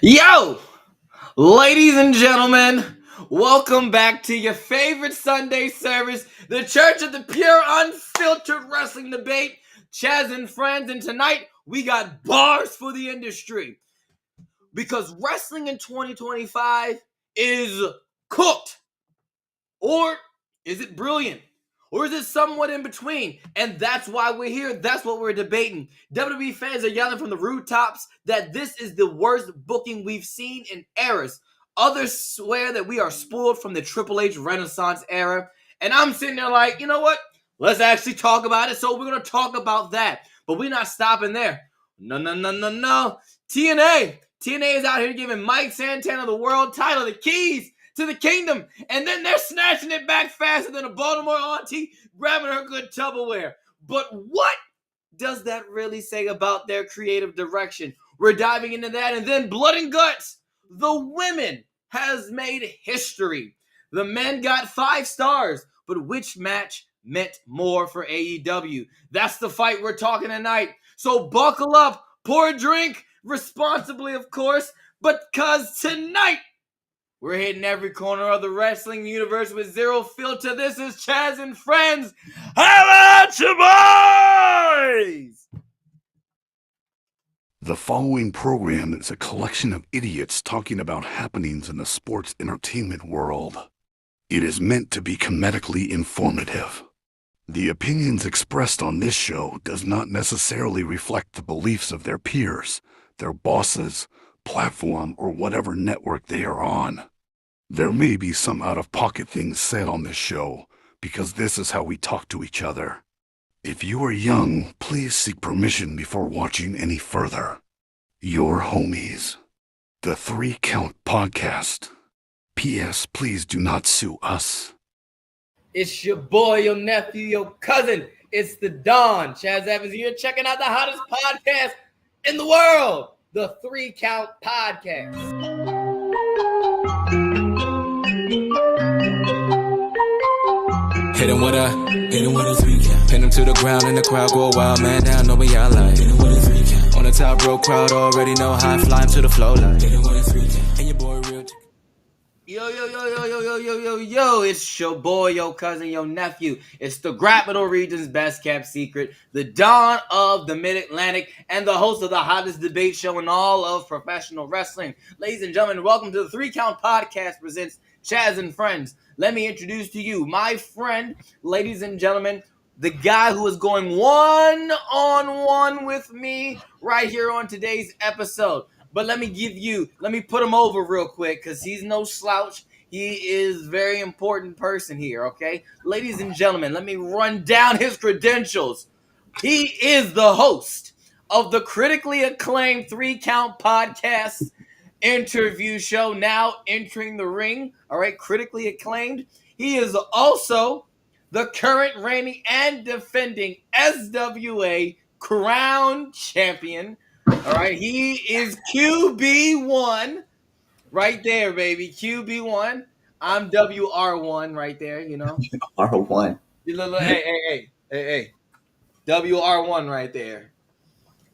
Yo, ladies and gentlemen, welcome back to your favorite Sunday service, the Church of the Pure Unfiltered Wrestling Debate, Chaz and Friends, and tonight we got bars for the industry because wrestling in 2025 is cooked. Or is it brilliant? Or is it somewhat in between? And that's why we're here. That's what we're debating. WWE fans are yelling from the rooftops that this is the worst booking we've seen in eras. Others swear that we are spoiled from the Triple H Renaissance era. And I'm sitting there like, you know what? Let's actually talk about it. So we're going to talk about that. But we're not stopping there. No. TNA is out here giving Mike Santana the world title, the keys to the kingdom, and then they're snatching it back faster than a Baltimore auntie grabbing her good Tupperware. But what does that really say about their creative direction? We're diving into that, and then blood and guts. The women has made history. The men got 5 stars, but which match meant more for AEW? That's the fight we're talking tonight. So buckle up, pour a drink, responsibly, of course, but cause tonight we're hitting every corner of the wrestling universe with zero filter. This is Chaz and Friends. How about you boys? The following program is a collection of idiots talking about happenings in the sports entertainment world. It is meant to be comedically informative. The opinions expressed on this show does not necessarily reflect the beliefs of their peers, their bosses, platform, or whatever network they are on. There may be some out-of-pocket things said on this show because this is how we talk to each other. If you are young, please seek permission before watching any further. Your homies. The 3 Count Podcast. P.S. Please do not sue us. It's your boy, your nephew, your cousin. It's the Don. Chaz Evans here, checking out the hottest podcast in the world, the 3 Count Podcast. Hit him with a 3 count. Pin him to the ground and the crowd go wild, man down, know what y'all like. Hit him with a 3 count. On the top row, crowd already know how I fly him to the flow like. Hit him with a 3 count. And your boy real. Yo, it's your boy, your cousin, your nephew. It's the Capital Region's best kept secret, the Don of the Mid-Atlantic, and the host of the hottest debate show in all of professional wrestling. Ladies and gentlemen, welcome to the 3 Count Podcast presents Chaz and Friends. Let me introduce to you my friend, ladies and gentlemen, the guy who is going one-on-one with me right here on today's episode. But let me put him over real quick because he's no slouch. He is a very important person here, okay? Ladies and gentlemen, let me run down his credentials. He is the host of the critically acclaimed 3 Count Podcast interview show, now entering the ring, all right, critically acclaimed. He is also the current reigning and defending SWA Crown Champion. All right, he is QB1 right there, baby. QB1. I'm WR1 right there, you know. R1. Hey. WR1 right there.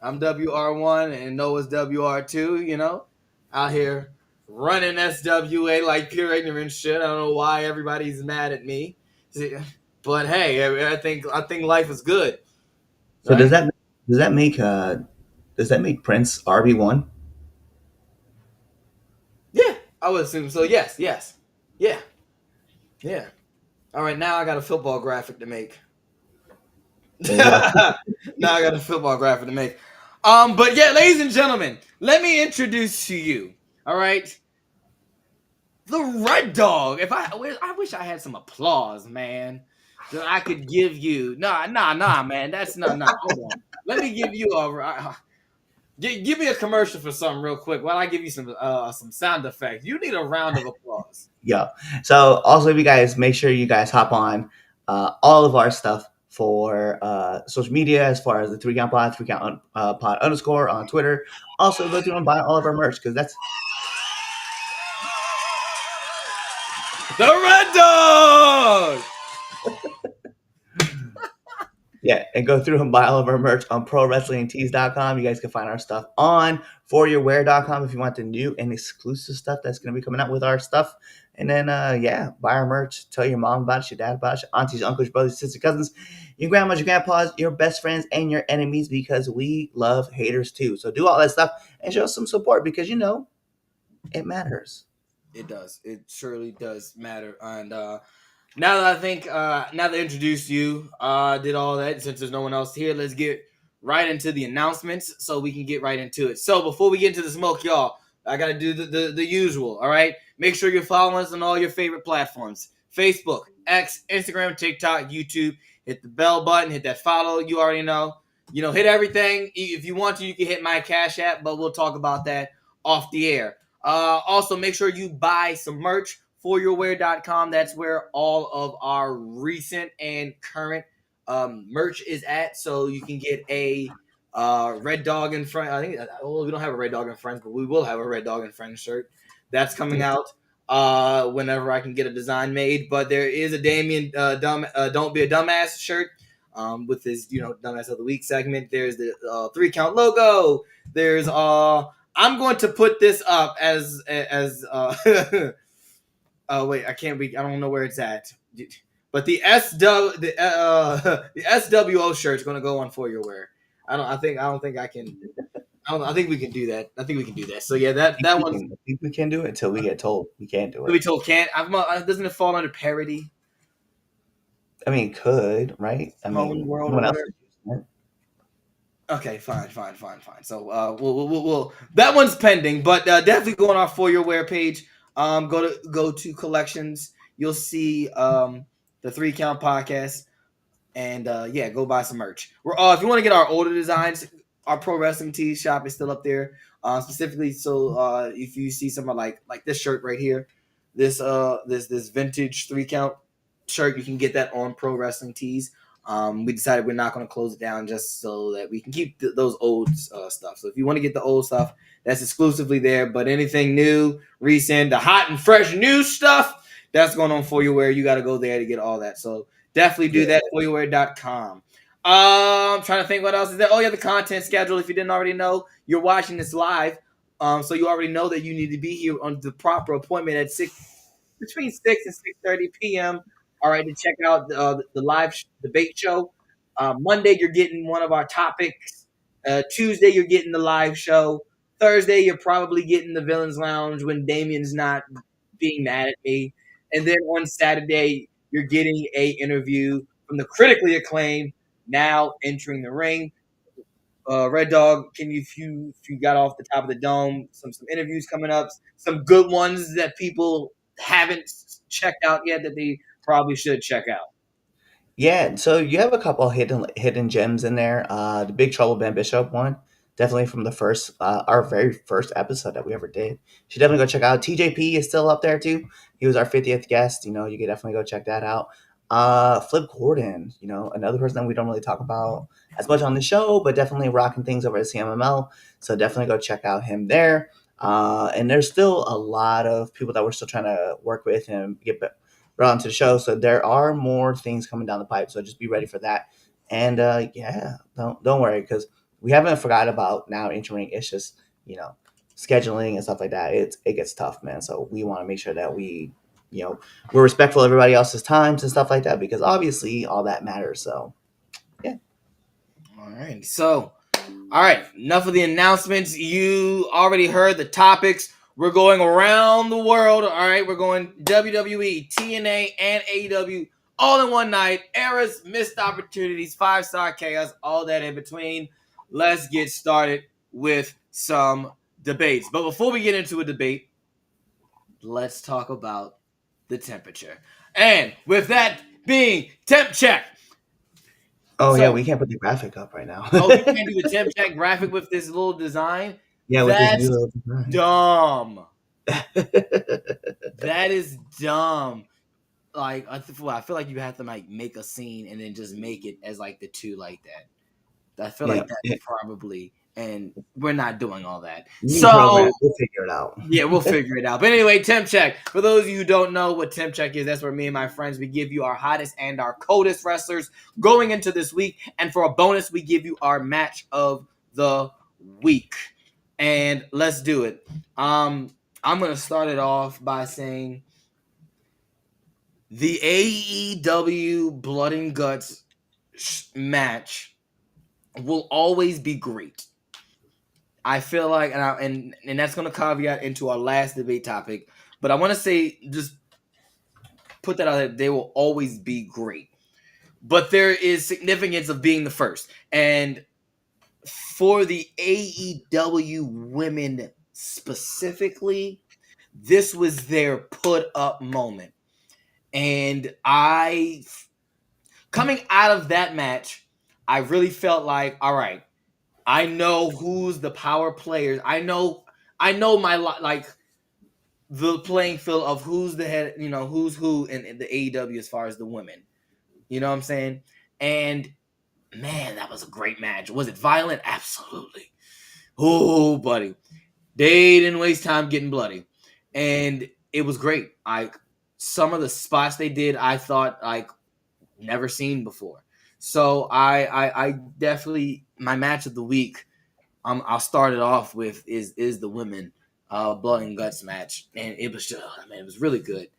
I'm WR1 and Noah's WR2, you know. Out here running SWA like pure ignorance shit. I don't know why everybody's mad at me. But hey, I think life is good. So right? does that make Prince RB1? Yeah, I would assume so. Yes. Yeah. All right, now I got a football graphic to make. Now I got a football graphic to make. But yeah, ladies and gentlemen, let me introduce to you. All right, the Red Dog. I wish I had some applause, man, that I could give you. Nah, man. That's no. Hold on. Let me give you a. Give me a commercial for something real quick while I give you some sound effects. You need a round of applause. Yeah. So also, if you guys make sure you guys hop on all of our stuff for social media, as far as the 3 Count Pod, 3 Count Pod _ on Twitter. Also, go through and buy all of our merch because that's the Red Dog. Yeah, and go through and buy all of our merch on prowrestlingtees.com. You guys can find our stuff on foryourwear.com if you want the new and exclusive stuff that's going to be coming out with our stuff. And then, yeah, buy our merch. Tell your mom about it, your dad about it, your aunties, uncles, brothers, sisters, cousins, your grandmas, your grandpas, your best friends, and your enemies because we love haters too. So do all that stuff and show some support because, it matters. It does. It surely does matter. And now that I think, now that I introduced you, did all that, since there's no one else here, let's get right into the announcements so we can get right into it. So before we get into the smoke, y'all, I got to do the usual, all right? Make sure you're following us on all your favorite platforms. Facebook, X, Instagram, TikTok, YouTube. Hit the bell button, hit that follow, you already know. Hit everything. If you want to, you can hit my Cash App, but we'll talk about that off the air. Also, make sure you buy some merch foryourwear.com. That's where all of our recent and current merch is at. So you can get a Red Dog and Friends. I think we don't have a Red Dog and Friends, but we will have a Red Dog and Friends shirt. That's coming out whenever I can get a design made. But there is a Damien Don't Be a Dumbass shirt with his Dumbass of the Week segment. There's the 3 Count logo. There's I'm going to put this up as wait, I can't be. I don't know where it's at. But the the SWO shirt is going to go on For Your Wear. I don't think I can. I think we can do that. I think we can do that. So yeah, that one's. I think we can do it until we get told we can't do We it. told can't. Doesn't it fall under parody? I mean, could, right? I Small mean, world no one else order. is using it. Okay, fine. So we'll that one's pending, but definitely go on our For Your Wear page. Go to collections. You'll see the 3 Count podcast. And yeah, go buy some merch. We're if you want to get our older designs, our pro wrestling tees shop is still up there. Specifically, so if you see someone like this shirt right here, this vintage 3 Count shirt, you can get that on Pro Wrestling Tees. We decided we're not going to close it down just so that we can keep those old stuff. So if you want to get the old stuff, that's exclusively there. But anything new, recent, the hot and fresh new stuff, that's going on For Your Wear. You got to go there to get all that. So definitely do that. foryourwear.com. Trying to think what else is there. Oh yeah, the content schedule. If you didn't already know, you're watching this live. So you already know that you need to be here on the proper appointment at between 6 and 6:30 p.m. All right, to check out the live debate show. Monday, you're getting one of our topics. Tuesday, you're getting the live show. Thursday, you're probably getting the Villains Lounge when Damien's not being mad at me. And then on Saturday, you're getting a interview from the critically acclaimed, now entering the ring, Red Dog. Can you, if you got off the top of the dome, some interviews coming up, some good ones that people haven't checked out yet that they probably should check out. Yeah, so you have a couple hidden gems in there. The Big Trouble Ben Bishop one, definitely from the first our very first episode that we ever did. You should definitely go check out. TJP is still up there too. He was our 50th guest. You can definitely go check that out. Flip Gordon, another person that we don't really talk about as much on the show, but definitely rocking things over at CMML. So definitely go check out him there. And there's still a lot of people that we're still trying to work with and get brought onto the show. So there are more things coming down the pipe. So just be ready for that. And yeah, don't worry because we haven't forgot about now entering. It's just scheduling and stuff like that. It gets tough, man. So we want to make sure that we're respectful of everybody else's times and stuff like that because obviously all that matters. So yeah. All right. So, all right. Enough of the announcements. You already heard the topics. We're going around the world. All right. We're going WWE, TNA, and AEW all in one night. Eras, missed opportunities, 5-star chaos, all that in between. Let's get started with some debates. But before we get into a debate, let's talk about the temperature. And with that being temp check. Oh So, yeah, we can't put the graphic up right now. oh, you can't do the temp check graphic with this little design? Yeah, with this new little design. Dumb. That is dumb. Like I feel like you have to make a scene and then just make it as the two like that. I feel like that's probably and we're not doing all that. New program. So We'll figure it out. yeah, we'll figure it out. But anyway, temp check. For those of you who don't know what temp check is, that's where me and my friends we give you our hottest and our coldest wrestlers going into this week, and for a bonus, we give you our match of the week. And let's do it. I'm gonna start it off by saying the AEW Blood and Guts match will always be great. I feel like, and that's going to caveat into our last debate topic, but I want to say, just put that out there, they will always be great. But there is significance of being the first. And for the AEW women specifically, this was their put up moment. And coming out of that match, I really felt like, all right, I know who's the power players. I know my like the playing field of who's the head, who's who in the AEW as far as the women. You know what I'm saying? And man, that was a great match. Was it violent? Absolutely. Oh, buddy. They didn't waste time getting bloody. And it was great. Like some of the spots they did, I thought like never seen before. So I definitely, my match of the week, I'll start it off with is the women blood and guts match, and it was just, man, it was really good.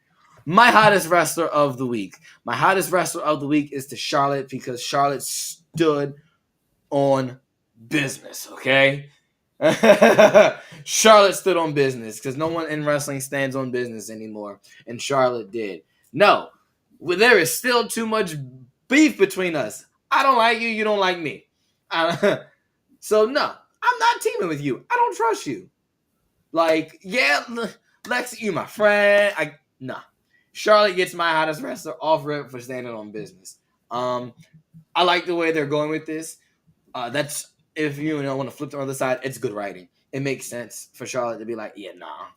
My hottest wrestler of the week. My hottest wrestler of the week is to Charlotte, because Charlotte stood on business. Okay, Charlotte stood on business because no one in wrestling stands on business anymore, and Charlotte did. No, there is still too much beef between us. I don't like you. You don't like me. So no, I'm not teaming with you. I don't trust you. Like, yeah, Lex, you my friend. Nah. Charlotte gets my hottest wrestler off rip for standing on business. I like the way they're going with this. That's, if you want to flip to the other side, it's good writing. It makes sense for Charlotte to be like, yeah, nah.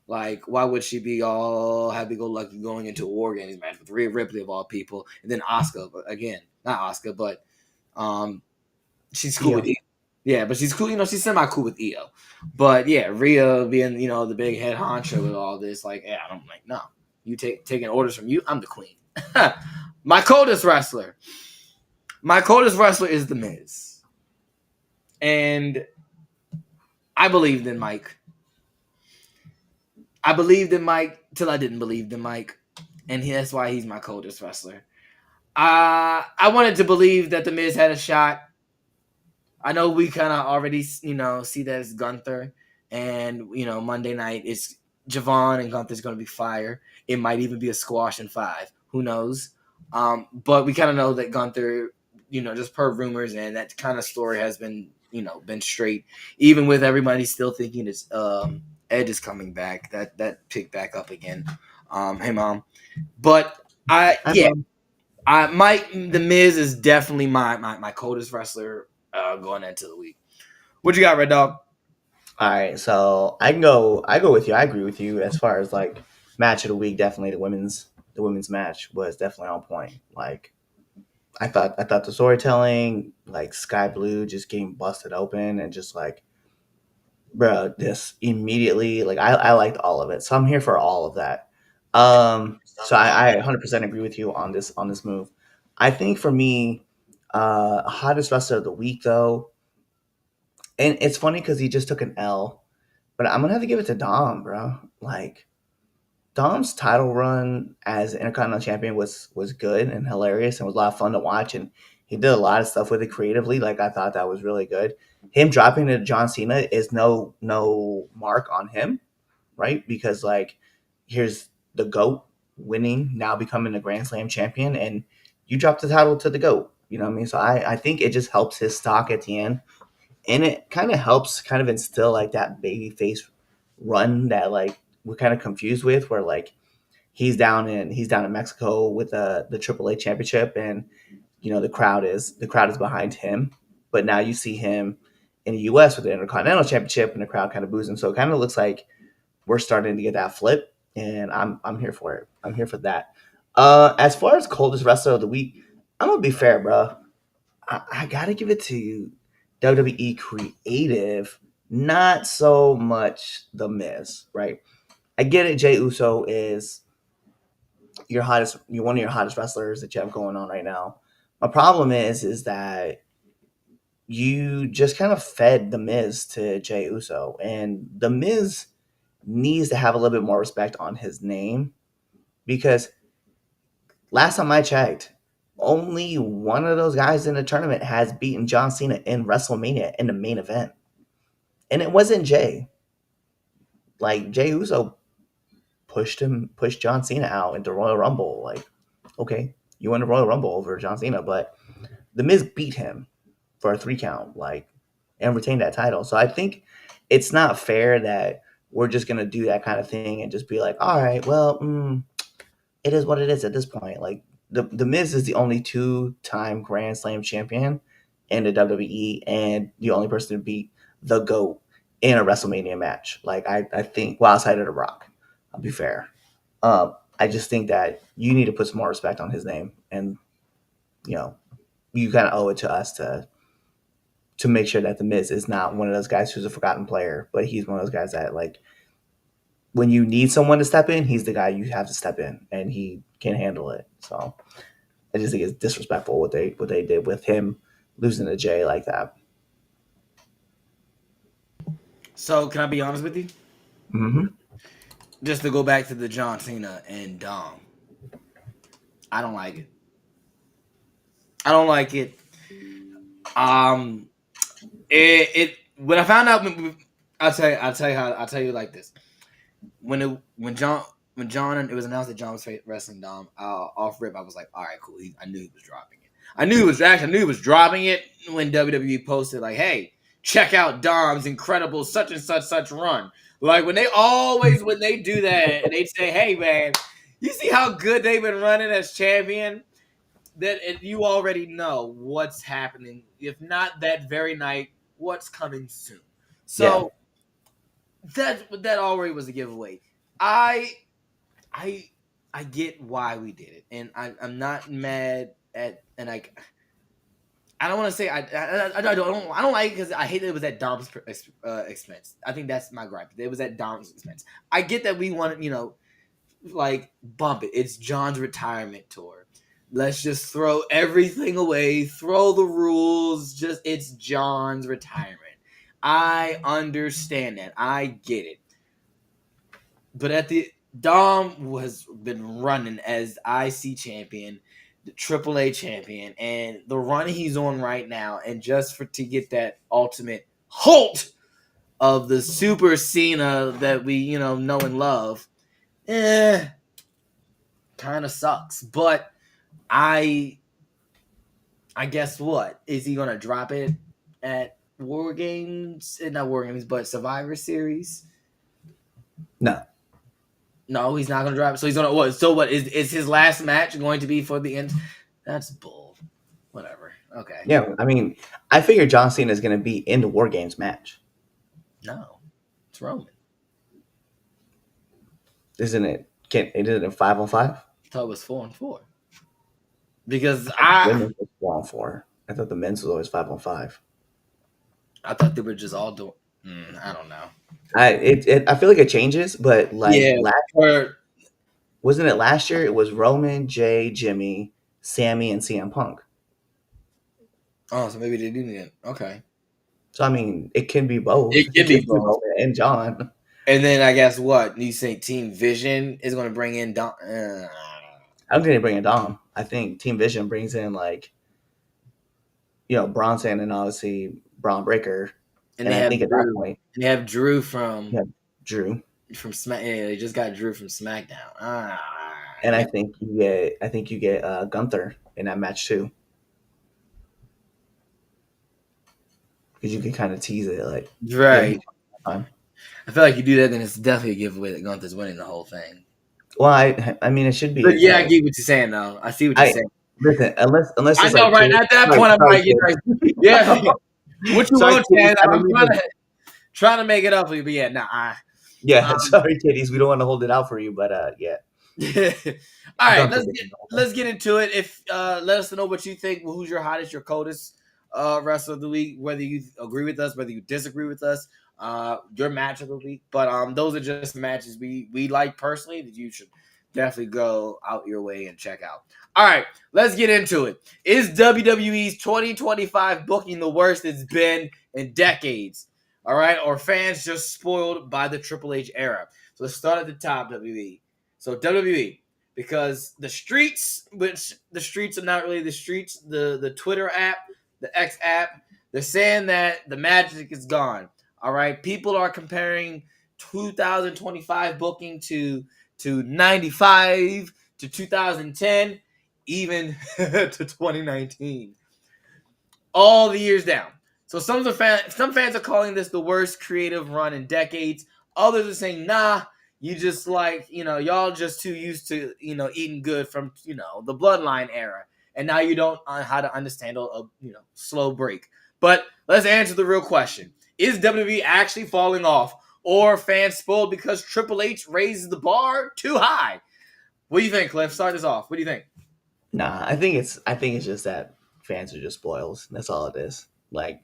Like, why would she be all happy-go-lucky going into a War Games match with Rhea Ripley of all people, and then Asuka? But again, not Asuka, but she's cool with Io. Yeah, but she's cool. She's semi-cool with Io. But yeah, Rhea being the big head honcho with all this, like, yeah, I'm like, no, you taking orders from you. I'm the queen. My coldest wrestler is The Miz, and I believed in Mike. I believed in Mike till I didn't believe in Mike, and that's why he's my coldest wrestler. I wanted to believe that The Miz had a shot. I know we kind of already, see that it's Gunther, and Monday night it's Javon and Gunther's going to be fire. It might even be a squash in 5. Who knows? But we kind of know that Gunther, just per rumors, and that kind of story has been, been straight, even with everybody still thinking it's Edge is coming back. That picked back up again. Hey mom, but Mike The Miz is definitely my coldest wrestler going into the week. What you got, Red Dog? All right, so I go with you. I agree with you as far as like match of the week. Definitely the women's match was definitely on point. Like I thought the storytelling, like Sky Blue just getting busted open and just like, bro, this immediately, like I liked all of it. So I'm here for all of that. So I 100% agree with you on this move. I think for me, hottest wrestler of the week though, and it's funny because he just took an L, but I'm gonna have to give it to Dom, bro. Like Dom's title run as Intercontinental Champion was good and hilarious and was a lot of fun to watch, and he did a lot of stuff with it creatively. Like I thought that was really good. Him dropping to John Cena is no mark on him, right? Because like here's the GOAT winning, now becoming the Grand Slam champion, and you drop the title to the GOAT. You know what I mean? So I think it just helps his stock at the end, and it kind of helps kind of instill like that baby face run that like we're kind of confused with, where like he's down in Mexico with the AAA championship, and the crowd is behind him, but now you see him in the US with the Intercontinental Championship and the crowd kind of boos him. So it kind of looks like we're starting to get that flip, and I'm here for it. I'm here for that. As far as coldest wrestler of the week, I'm gonna be fair, bro. I gotta give it to WWE creative, not so much The Miz, right? I get it. Jey Uso is you're one of your hottest wrestlers that you have going on right now. My problem is that you just kind of fed The Miz to Jey Uso, and The Miz needs to have a little bit more respect on his name because last time I checked, only one of those guys in the tournament has beaten John Cena in WrestleMania in the main event, and it wasn't Jey. Like Jey Uso pushed John Cena out into Royal Rumble. Like, okay, you won the Royal Rumble over John Cena, but The Miz beat him for a 3 count, like, and retained that title. So I think it's not fair that we're just gonna do that kind of thing and just be like, all right, well, it is what it is at this point. Like the Miz is the only 2-time Grand Slam champion in the WWE and the only person to beat the GOAT in a WrestleMania match. Like I think, well, outside of The Rock, I'll be fair. I just think that you need to put some more respect on his name, and you know, you kind of owe it to us to make sure that the Miz is not one of those guys who's a forgotten player, but he's one of those guys that, like, when you need someone to step in, he's the guy you have to step in, and he can handle it. So I just think it's disrespectful what they did with him losing to Jey like that. So can I be honest with you? Mm-hmm. Just to go back to the John Cena and Dom, I don't like it. I don't like it. When I found out, I'll tell you like this. When John it was announced that John was wrestling Dom, off rip, I was like, all right, cool. I knew he was dropping it. I knew he was dropping it when WWE posted like, hey, check out Dom's incredible such and such run. Like when they do that and they say, hey man, you see how good they've been running as champion? That you already know what's happening. If not that very night, what's coming soon. So that already was a giveaway. I get why we did it, and I'm not mad at, and I don't want to say I don't like it because I hate that it was at Dom's expense. I think that's my gripe. It was at Dom's expense. I get that we wanted, like bump it. It's John's retirement tour. Let's just throw everything away, throw the rules, it's John's retirement. I understand that. I get it. But Dom has been running as IC champion, the AAA champion, and the run he's on right now, and just to get that ultimate halt of the Super Cena that we, know and love, kind of sucks. But I guess what? Is he gonna drop it at War Games? Not War Games, but Survivor Series? No, he's not gonna drop it. So he's gonna what? So what is his last match going to be for the end? That's bull. Whatever. Okay. Yeah, I mean, I figure John Cena is going to be in the War Games match. No, it's Roman. Isn't it? Isn't it 5-on-5? I thought it was 4-on-4. Because women's was 4-on-4. I thought the men's was always 5-on-5. I thought they were just all doing. I don't know. I feel like it changes, but like wasn't it last year? It was Roman, Jey, Jimmy, Sammy, and CM Punk. Oh, so maybe they do need it. Okay. So I mean, it can be both. It can be both. Roman and John. And then I guess what you say? Team Vision is going to bring in Dom. I'm going to bring in Dom. I think Team Vision brings in Bronson and obviously Braun Breaker. And I think at that point they have Drew from Smack. Yeah, they just got Drew from SmackDown. And I think you get Gunther in that match too, because you can kind of tease it like right. I feel like you do that, then it's definitely a giveaway that Gunther's winning the whole thing. Well, I mean, it should be. But yeah, I get what you're saying, though. I see what you're saying. Listen, unless I know, right? At that point, I'm like, yeah. What you want, Chaz? I'm trying to make it up for you, but yeah, nah. Yeah, sorry, kiddies. We don't want to hold it out for you, but yeah. All right, let's get into it. If let us know what you think. Who's your hottest, your coldest wrestler of the week, whether you agree with us, whether you disagree with us, your match of the week. But those are just matches we like personally that you should definitely go out your way and check out. All right, let's get into it. Is WWE's 2025 booking the worst it's been in decades? All right, or fans just spoiled by the Triple H era? So let's start at the top, WWE. So WWE, because the streets, which the streets are not really the streets, the Twitter app, the X app, they're saying that the magic is gone. All right, people are comparing 2025 booking to 95 to 2010, even to 2019. All the years down. So some fans are calling this the worst creative run in decades. Others are saying, nah, you just y'all just too used to, eating good from, the bloodline era. And now you don't how to understand a slow break. But let's answer the real question. Is WWE actually falling off, or fans spoiled because Triple H raises the bar too high? What do you think, Cliff? Start us off. What do you think? Nah, I think it's just that fans are just spoils. That's all it is. Like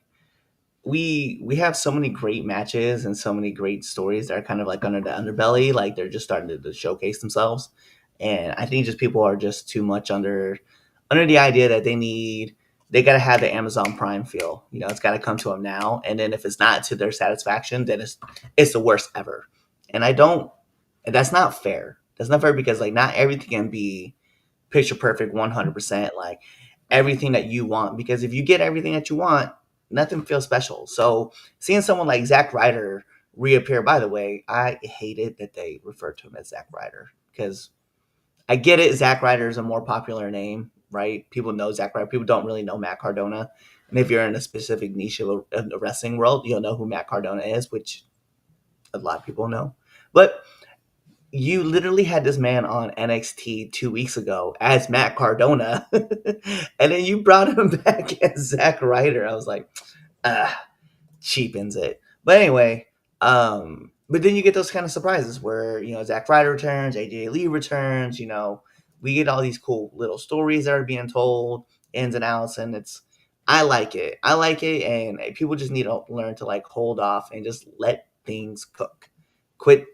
we have so many great matches and so many great stories that are kind of like under the underbelly, like they're just starting to showcase themselves. And I think just people are just too much under the idea that they got to have the Amazon Prime feel. It's got to come to them now. And then if it's not to their satisfaction, then it's the worst ever. And I don't. And that's not fair. That's not fair because like not everything can be picture perfect 100%, like everything that you want, because if you get everything that you want, nothing feels special. So seeing someone like Zack Ryder reappear, by the way, I hated that they referred to him as Zack Ryder, because I get it, Zack Ryder is a more popular name, right? People know Zack Ryder. People don't really know Matt Cardona. And if you're in a specific niche of the wrestling world, you'll know who Matt Cardona is, which a lot of people know. But you literally had this man on NXT 2 weeks ago as Matt Cardona, and then you brought him back as Zack Ryder. I was like, ah, cheapens it. But anyway, but then you get those kind of surprises where Zack Ryder returns, AJ Lee returns. We get all these cool little stories that are being told, ins and outs, and I like it. I like it, and people just need to learn to like hold off and just let things cook. Quit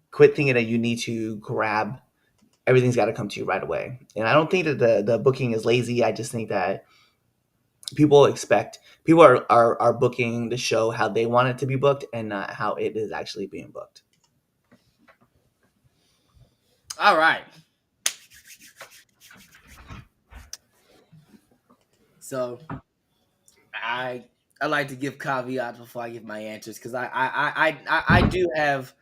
quit thinking that you need to grab everything's got to come to you right away. And I don't think that the booking is lazy. I just think that people are booking the show how they want it to be booked and not how it is actually being booked. All right. So I I like to give caveats before I give my answers because I do have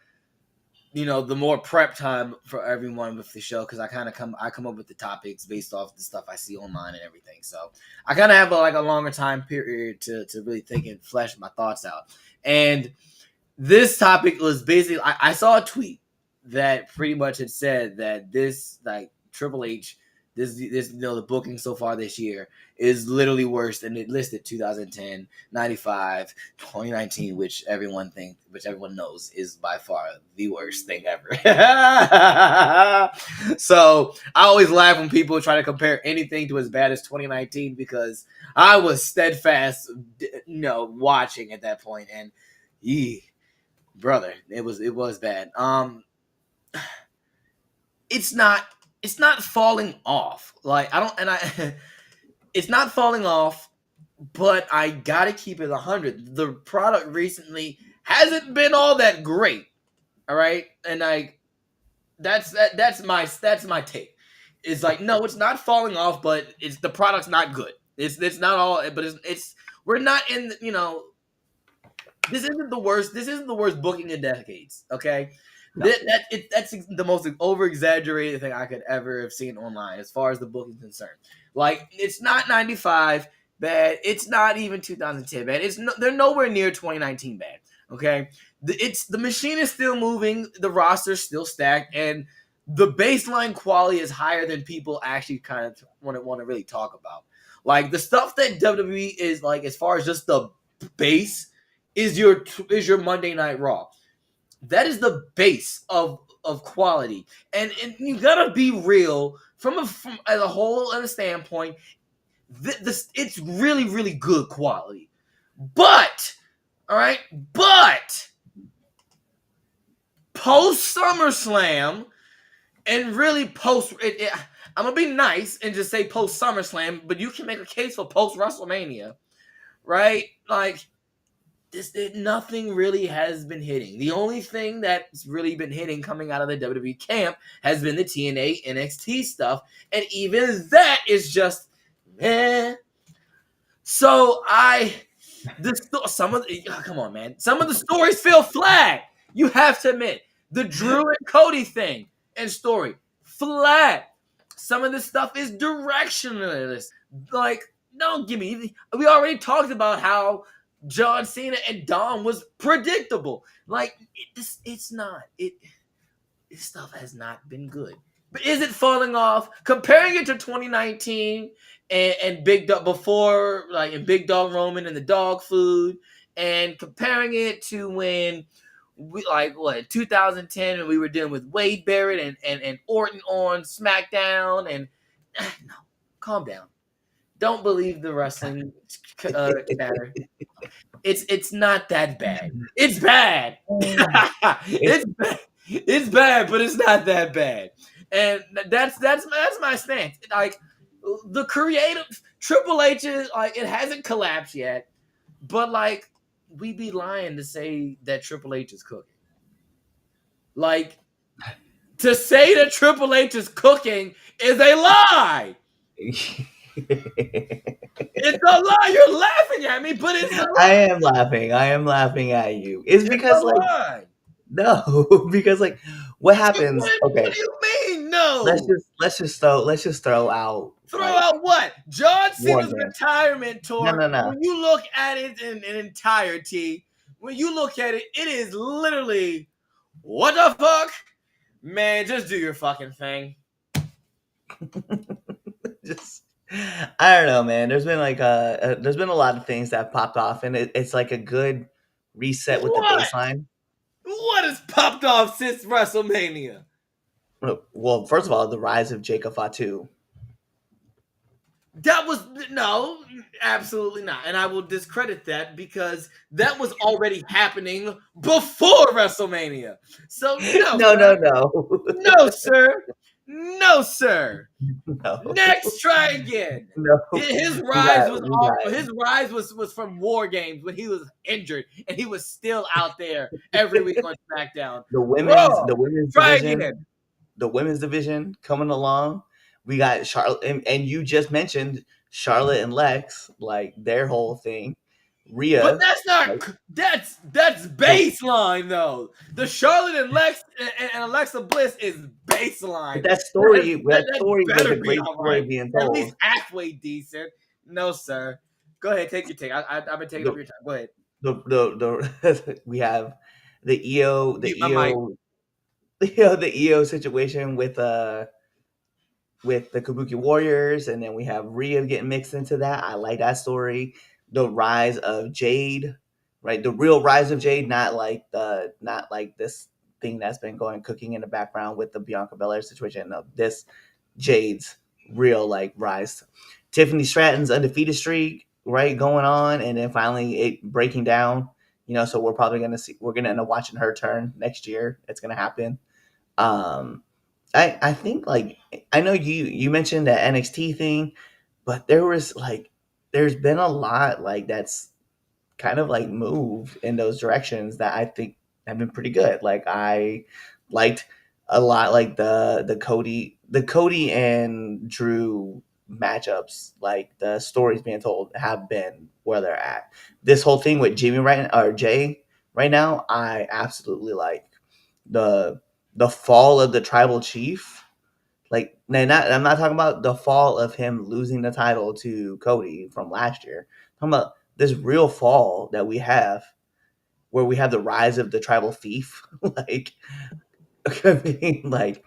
the more prep time for everyone with the show because I come up with the topics based off the stuff I see online and everything. So I kind of have a longer time period to really think and flesh my thoughts out. And this topic was basically I saw a tweet that pretty much had said that this like Triple H this the booking so far this year is literally worse than it listed 2010, 95, 2019, which everyone knows is by far the worst thing ever. So I always laugh when people try to compare anything to as bad as 2019 because I was steadfast, watching at that point and brother, it was bad. It's not falling off. Like I don't, and I, it's not falling off. But I gotta keep it 100. The product recently hasn't been all that great. All right, and that's my take. It's like no, it's not falling off, but it's the product's not good. It's not all, but it's we're not in this isn't the worst. This isn't the worst booking in decades. Okay, No. that's the most over exaggerated thing I could ever have seen online as far as the booking concerned. Like it's not 95 bad. It's not even 2010 bad. They're nowhere near 2019 bad. Okay, the machine is still moving. The roster's still stacked, and the baseline quality is higher than people actually kind of want to really talk about. Like the stuff that WWE is like, as far as just the base is your Monday Night Raw. That is the base of quality, and you gotta be real from a whole other standpoint. This it's really really good quality. But all right, but post SummerSlam and really I'm gonna be nice and just say post SummerSlam, but you can make a case for post WrestleMania, right? Like nothing really has been hitting. The only thing that's really been hitting coming out of the WWE camp has been the TNA NXT stuff, and even that is just eh. So some of the come on, man, some of the stories feel flat. You have to admit the Drew and Cody thing and story flat. Some of this stuff is directionless. Like, don't give me. We already talked about how John Cena and Dom was predictable. Like, it's not. This stuff has not been good. But is it falling off? Comparing it to 2019 and Big Dog before, like in Big Dog Roman and the dog food, and comparing it to when we 2010 when we were dealing with Wade Barrett and Orton on SmackDown and no, calm down. Don't believe the wrestling chatter. It's not that bad. It's bad. it's bad. It's bad, but it's not that bad. And that's my stance. Like the creative Triple H is like it hasn't collapsed yet, but like we'd be lying to say that Triple H is cooking. Like to say that Triple H is cooking is a lie. It's a lie. You're laughing at me, but it's a lie. I am laughing. I am laughing at you. It's because a like lie. no, because like what happens? What Okay, do you mean? No. let's just throw out Throw like, out what? John War Cena's Games. retirement tour. No. When you look at it in entirety, when you look at it, it is literally what the fuck? Man, just do your fucking thing. Just I don't know, man. There's been like there's been a lot of things that popped off, and it's like a good reset with the What? baseline. What has popped off since WrestleMania? Well, first of all, the rise of Jacob Fatu. That was no, absolutely not. And I will discredit that because that was already happening before WrestleMania. So No. no, sir. No, sir. No. Next, try again. No. His rise was from War Games when he was injured and he was still out there every week on SmackDown. The women's Try division, again. the women's division coming along. We got Charlotte, and you just mentioned Charlotte and Lex, like their whole thing. Rhea, But that's not like, that's baseline though. The Charlotte and Lex and Alexa Bliss is baseline. that story was better a great be story alright. being At told. least halfway decent. No, sir. Go ahead, take your take. I've been taking up your time. Go ahead. The we have the EO Mute my mic. the EO situation with the Kabuki Warriors, and then we have Rhea getting mixed into that. I like that story. The rise of Jade, right? The real rise of Jade, not like this thing that's been going cooking in the background with the Bianca Belair situation. No, this Jade's real like rise. Tiffany Stratton's undefeated streak, right, going on, and then finally it breaking down. So we're gonna end up watching her turn next year. It's gonna happen. I think like I know you mentioned that NXT thing, but there's been a lot like that's kind of like moved in those directions that I think have been pretty good. Like I liked a lot like the Cody and Drew matchups, like the stories being told have been where they're at. This whole thing with Jay right now, I absolutely like the fall of the tribal chief. Like, I'm not talking about the fall of him losing the title to Cody from last year. I'm talking about this real fall that we have, where we have the rise of the tribal thief. Like, I mean, like,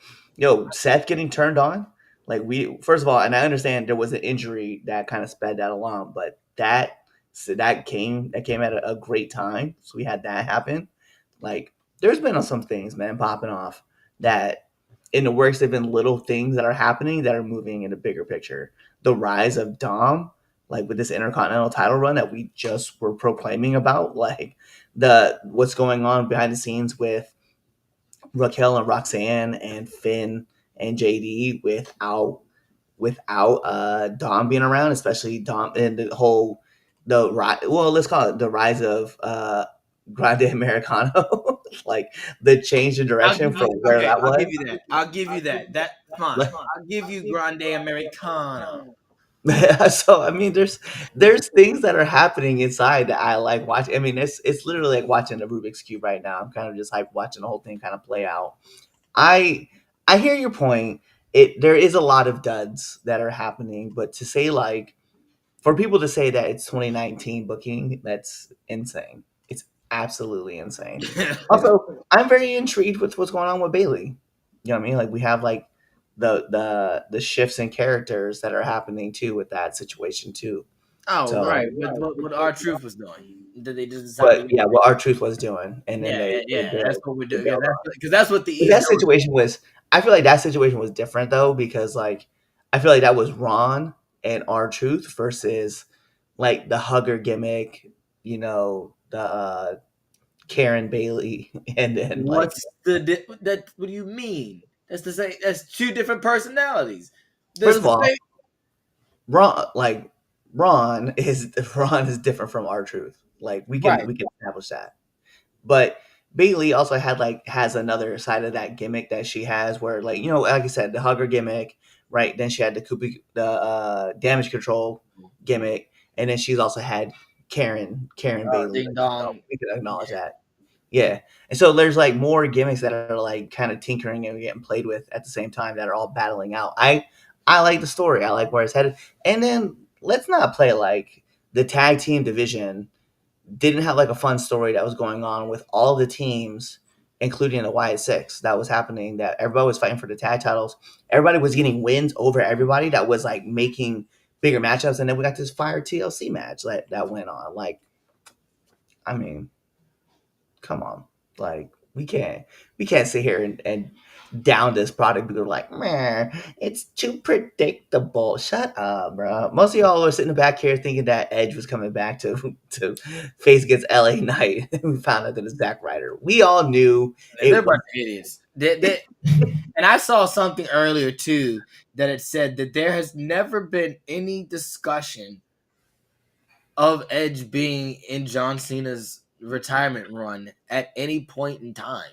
Seth getting turned on. Like, first of all, and I understand there was an injury that kind of sped that along, but that came at a great time. So we had that happen. Like, there's been some things, man, popping off that in the works, they've been little things that are happening that are moving in a bigger picture. The rise of Dom, like with this Intercontinental title run that we just were proclaiming about, like the what's going on behind the scenes with Raquel and Roxanne and Finn and JD without Dom being around, especially Dom and the whole the rise. Well, let's call it the rise of Grande Americano, like the change in I'll direction give from you where okay. that I'll was. give you that. I'll give you that. That's fine. I'll give you Grande Americano. So I mean, there's things that are happening inside that I like watching. I mean, it's literally like watching the Rubik's cube right now. I'm kind of just like watching the whole thing kind of play out. I I hear your point. There is a lot of duds that are happening, but to say like for people to say that it's 2019 booking, that's insane. It's absolutely insane. Also, I'm very intrigued with what's going on with Bailey. You know what I mean? Like we have like the shifts in characters that are happening too with that situation too. Oh, So, right. What our truth was doing. Did they just decide but to? yeah, what our truth was doing, and then Yeah, they yeah, they yeah. That's bailed, what we're they doing. Yeah, bailed that's on. because that's what the But E. that That was. situation was, I feel like that situation was different though because like I feel like that was Ron and our truth versus like the hugger gimmick, the Karen Bailey, and then like What's that? What do you mean? That's the same. That's two different personalities. first There's of the all, same. Ron is different from our truth. Like we can Right. we can establish that. But Bailey also has another side of that gimmick that she has where like like I said the hugger gimmick, right? Then she had the damage control gimmick, and then she's also had Karen Bailey. Ding So dong. we can acknowledge Yeah. that. Yeah. And so there's like more gimmicks that are like kind of tinkering and getting played with at the same time that are all battling out. I like the story. I like where it's headed. And then let's not play like the tag team division didn't have like a fun story that was going on with all the teams, including the Wyatt Six, that was happening. That everybody was fighting for the tag titles. Everybody was getting wins over everybody. That was like making bigger matchups. And then we got this fire TLC match that went on. Like, I mean, come on, like we can't sit here and down this product because we're like, man, it's too predictable. Shut up, bro. Most of y'all are sitting back here thinking that Edge was coming back to face against LA Knight. We found out that it's Zack Ryder. We all knew They're it a bunch was. of idiots. And I saw something earlier too that it said that there has never been any discussion of Edge being in John Cena's retirement run at any point in time,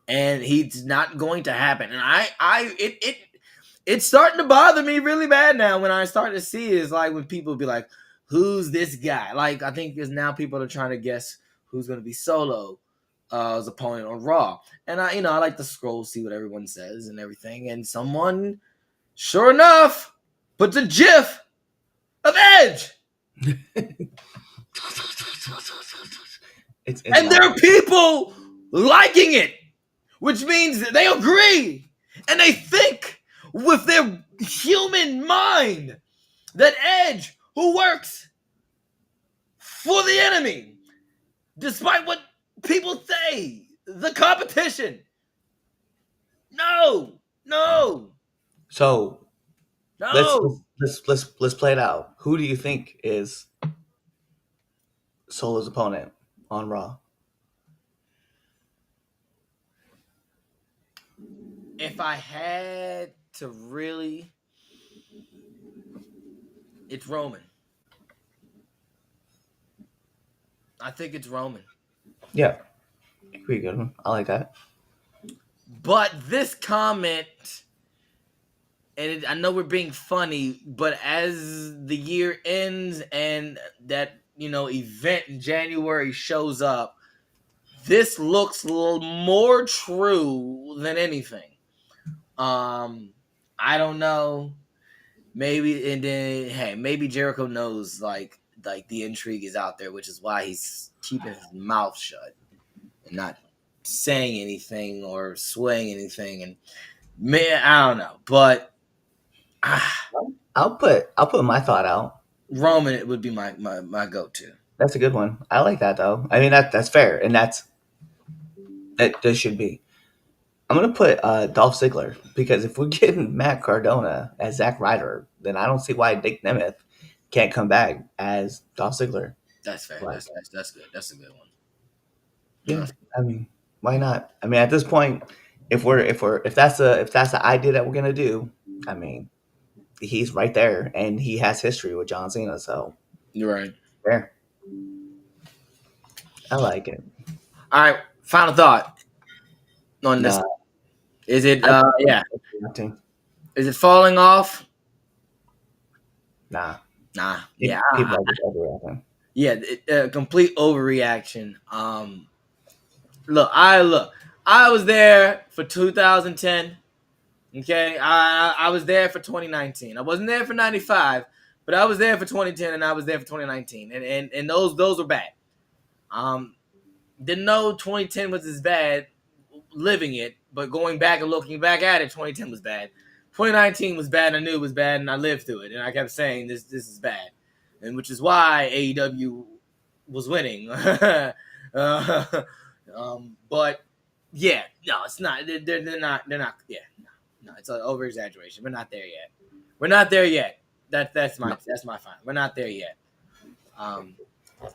and he's not going to happen. And it's starting to bother me really bad now when I start to see is like when people be like, "Who's this guy?" Like I think there's now people are trying to guess who's going to be Solo as opponent on Raw, and I like to scroll see what everyone says and everything, and someone, sure enough, puts a GIF of Edge. It's And there not. are people liking it, which means that they agree and they think with their human mind that Edge, who works for the enemy, despite what people say, the competition. No, no, So let's no. let's play it out. Who do you think is Solo's opponent on Raw? If I had to really, it's Roman. I think it's Roman. Yeah, pretty good one. I like that. But this comment, I know we're being funny, but as the year ends and that event in January shows up, this looks a little more true than anything. I don't know. Maybe and then hey, maybe Jericho knows like the intrigue is out there, which is why he's keeping his mouth shut and not saying anything or swaying anything. And man, I don't know, but I'll put my thought out. Roman it would be my go to. That's a good one. I like that though. I mean that's fair, and that should be. I'm gonna put Dolph Ziggler, because if we're getting Matt Cardona as Zack Ryder, then I don't see why Dick Nemeth can't come back as Dolph Ziggler. That's fair. Like, That's good. That's a good one. yeah, I mean, why not? I mean, at this point, if that's the idea that we're gonna do, I mean, he's right there, and he has history with John Cena, so You're right. fair. I like it. All right. Final thought on this. Nah, Is it? I Yeah. think Is it falling off? nah. Nah. Yeah. People are just overreacting. Yeah. Complete overreaction. Look. I was there for 2010. Okay. I was there for 2019. I wasn't there for 95, but I was there for 2010 and I was there for 2019. And those were bad. Didn't know 2010 was as bad living it, but going back and looking back at it, 2010 was bad. 2019 was bad. I knew it was bad, and I lived through it. And I kept saying this is bad, and which is why AEW was winning. But yeah, no, it's not. They're not. Yeah, no, it's an over exaggeration. We're not there yet. We're not there yet. That's my final. We're not there yet.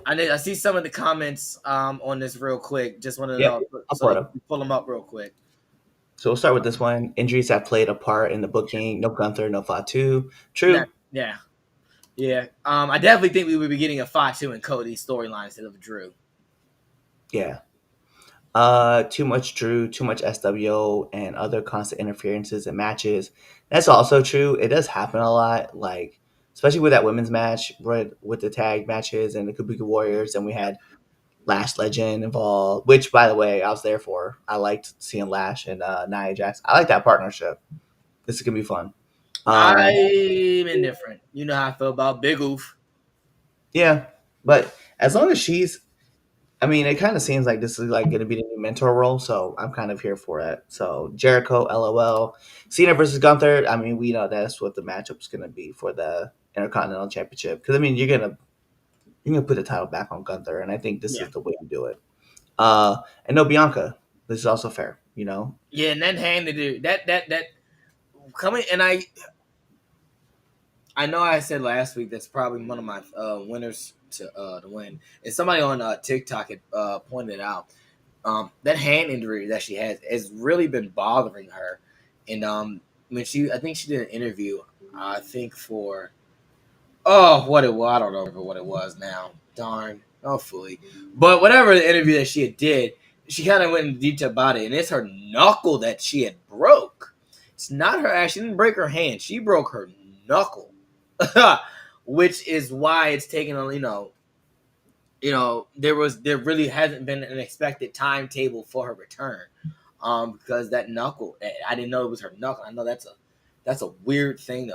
I see some of the comments on this real quick. Just want to know, so pull them up real quick. So we'll start with this one. Injuries have played a part in the booking. No Gunther, no Fatu. True. Yeah. I definitely think we would be getting a Fatu and Cody storyline instead of Drew. Yeah. Too much Drew, too much SWO, and other constant interferences in matches. That's also true. It does happen a lot, like especially with that women's match, with the tag matches and the Kabuki Warriors, and we had Lash Legend involved, which, by the way, I was there for. I liked seeing Lash and Nia Jax. I like that partnership. This is gonna be fun. I'm indifferent. You know how I feel about Big Oof. Yeah, but as long as she's, I mean, it kind of seems like this is like going to be the new mentor role, so I'm kind of here for it. So Jericho, LOL, Cena versus Gunther. I mean, we know that's what the matchup's going to be for the Intercontinental Championship. Because I mean, you're gonna put the title back on Gunther, and I think this is the way to do it. And no Bianca. This is also fair, you know. Yeah, and then handed that coming, and I know I said last week that's probably one of my winners to win. And somebody on TikTok had pointed out that hand injury that she has really been bothering her. And I think she did an interview. I think for what it was, I don't know what it was now. Darn, hopefully, but whatever the interview that she did, she kind of went into detail about it, and it's her knuckle that she had broke. It's not her. She didn't break her hand. She broke her knuckle. Which is why it's taken there really hasn't been an expected timetable for her return, because that knuckle, I didn't know it was her knuckle. I know that's a weird thing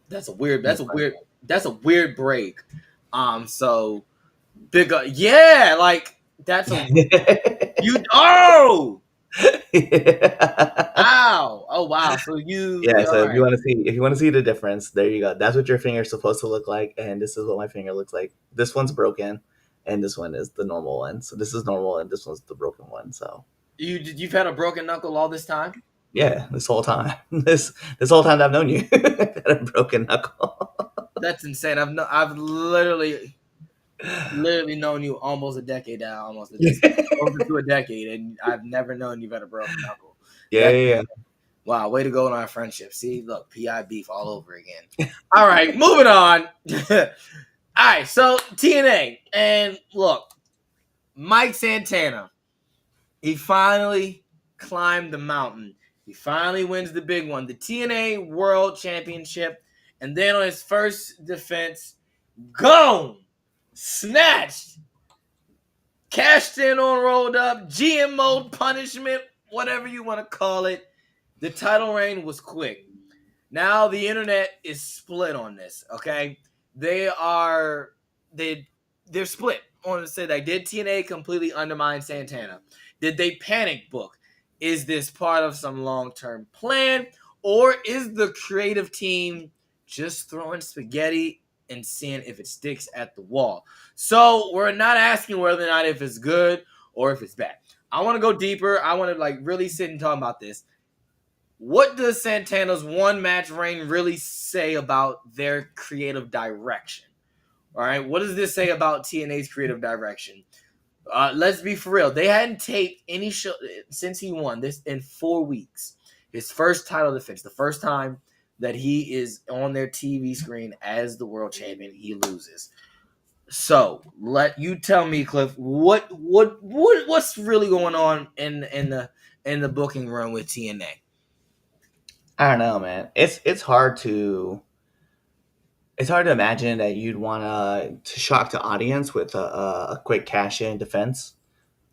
that's a weird break. So big yeah, like that's a ow, oh wow, so So if you want to see the difference, there you go. That's what your finger is supposed to look like, and this is what my finger looks like. This one's broken, and this one is the normal one. So this is normal, and this one's the broken one. So you've had a broken knuckle all this time? Yeah, this whole time. This whole time that I've known you, had a broken knuckle. That's insane. I've literally known you almost a decade now, almost to a decade, and I've never known you've had a broken knuckle. Yeah. Wow, way to go on our friendship. See, look, PI beef all over again. All right, moving on. All right, so TNA, and look, Mike Santana, he finally climbed the mountain. He finally wins the big one, the TNA World Championship, and then on his first defense, gone, snatched, cashed in on Rolled Up, GM mode punishment, whatever you want to call it. The title reign was quick. Now the internet is split on this, okay? They're split. I want to say that did TNA completely undermine Santana? Did they panic book? Is this part of some long-term plan? Or is the creative team just throwing spaghetti and seeing if it sticks at the wall? So we're not asking whether or not if it's good or if it's bad. I want to go deeper. I want to like really sit and talk about this. What does Santana's one match reign really say about their creative direction? All right, what does this say about TNA's creative direction? Let's be for real. They hadn't taped any show since he won this in 4 weeks. His first title defense, the first time that he is on their TV screen as the world champion, he loses. So let you tell me, Cliff, what's really going on in the booking room with TNA? I don't know, man. It's hard to imagine that you'd want to shock the audience with a quick cash in defense,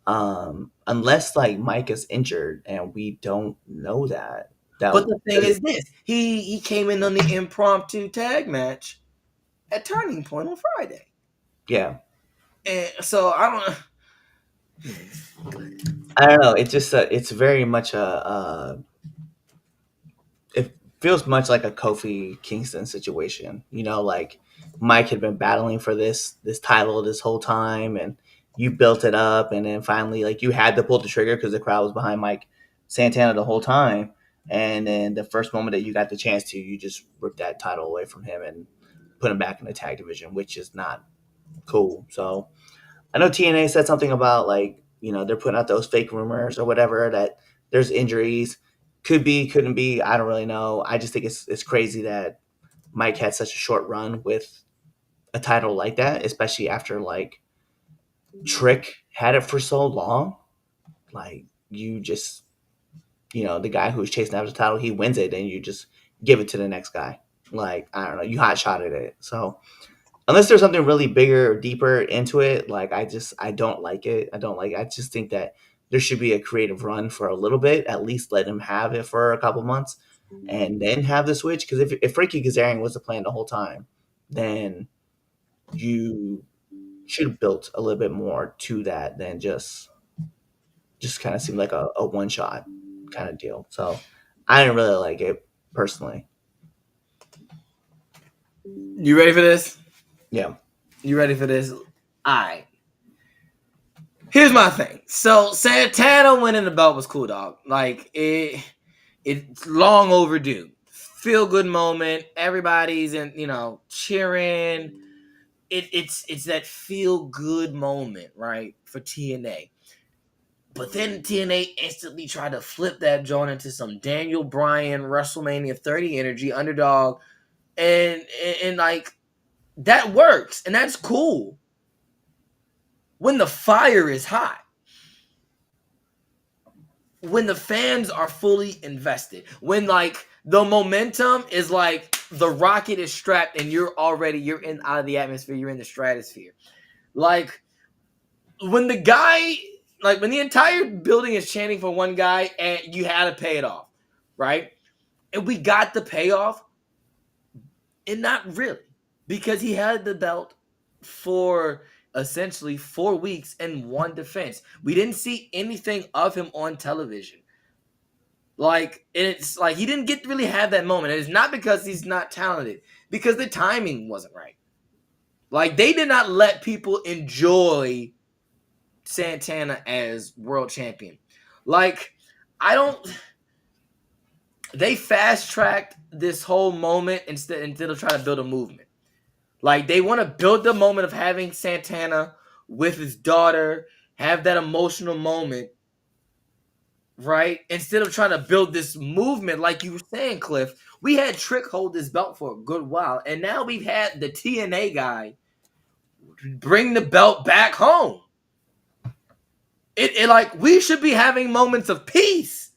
unless like Mike is injured and we don't know that. But the thing is this: he came in on the impromptu tag match at Turning Point on Friday, Yeah, and so I don't know. It's just it's very much it feels much like a Kofi Kingston situation. Like Mike had been battling for this title this whole time, and you built it up, and then finally, like you had to pull the trigger because the crowd was behind Mike Santana the whole time. And then the first moment that you got the chance to, you just ripped that title away from him and put him back in the tag division, which is not cool. So I know TNA said something about like they're putting out those fake rumors or whatever that there's injuries. Could be, couldn't be. I don't really know. I just think it's crazy that Mike had such a short run with a title like that, especially after like Trick had it for so long. Like you just the guy who's chasing after the title, he wins it, and you just give it to the next guy. Like I don't know, you hot shotted it. So unless there's something really bigger or deeper into it, like I don't like it. I just think that there should be a creative run for a little bit, at least let him have it for a couple months and then have the switch. Because if Frankie Kazarian was the plan the whole time, then you should have built a little bit more to that than just kind of seemed like a one shot kind of deal. So I didn't really like it personally. you ready for this? Yeah. You ready for this? All right. Here's my thing. So Santana winning the belt was cool, dog. Like it's long overdue. Feel good moment. Everybody's in, cheering. It's that feel good moment, right, for TNA. But then TNA instantly tried to flip that joint into some Daniel Bryan WrestleMania 30 energy underdog, and like that works, and that's cool when the fire is hot, when the fans are fully invested, when like the momentum is like the rocket is strapped and you're in out of the atmosphere, you're in the stratosphere. Like when the guy, like when the entire building is chanting for one guy and you had to pay it off, right? And we got the payoff, and not really, because he had the belt for essentially 4 weeks and one defense. We didn't see anything of him on television. Like, it's like he didn't get to really have that moment. And it's not because he's not talented, because the timing wasn't right. Like, they did not let people enjoy Santana as world champion. Like, I don't. They fast tracked this whole moment instead of trying to build a movement. Like, they want to build the moment of having Santana with his daughter, have that emotional moment, right? Instead of trying to build this movement, like you were saying, Cliff. We had Trick hold this belt for a good while, and now we've had the TNA guy bring the belt back home. It like, we should be having moments of peace.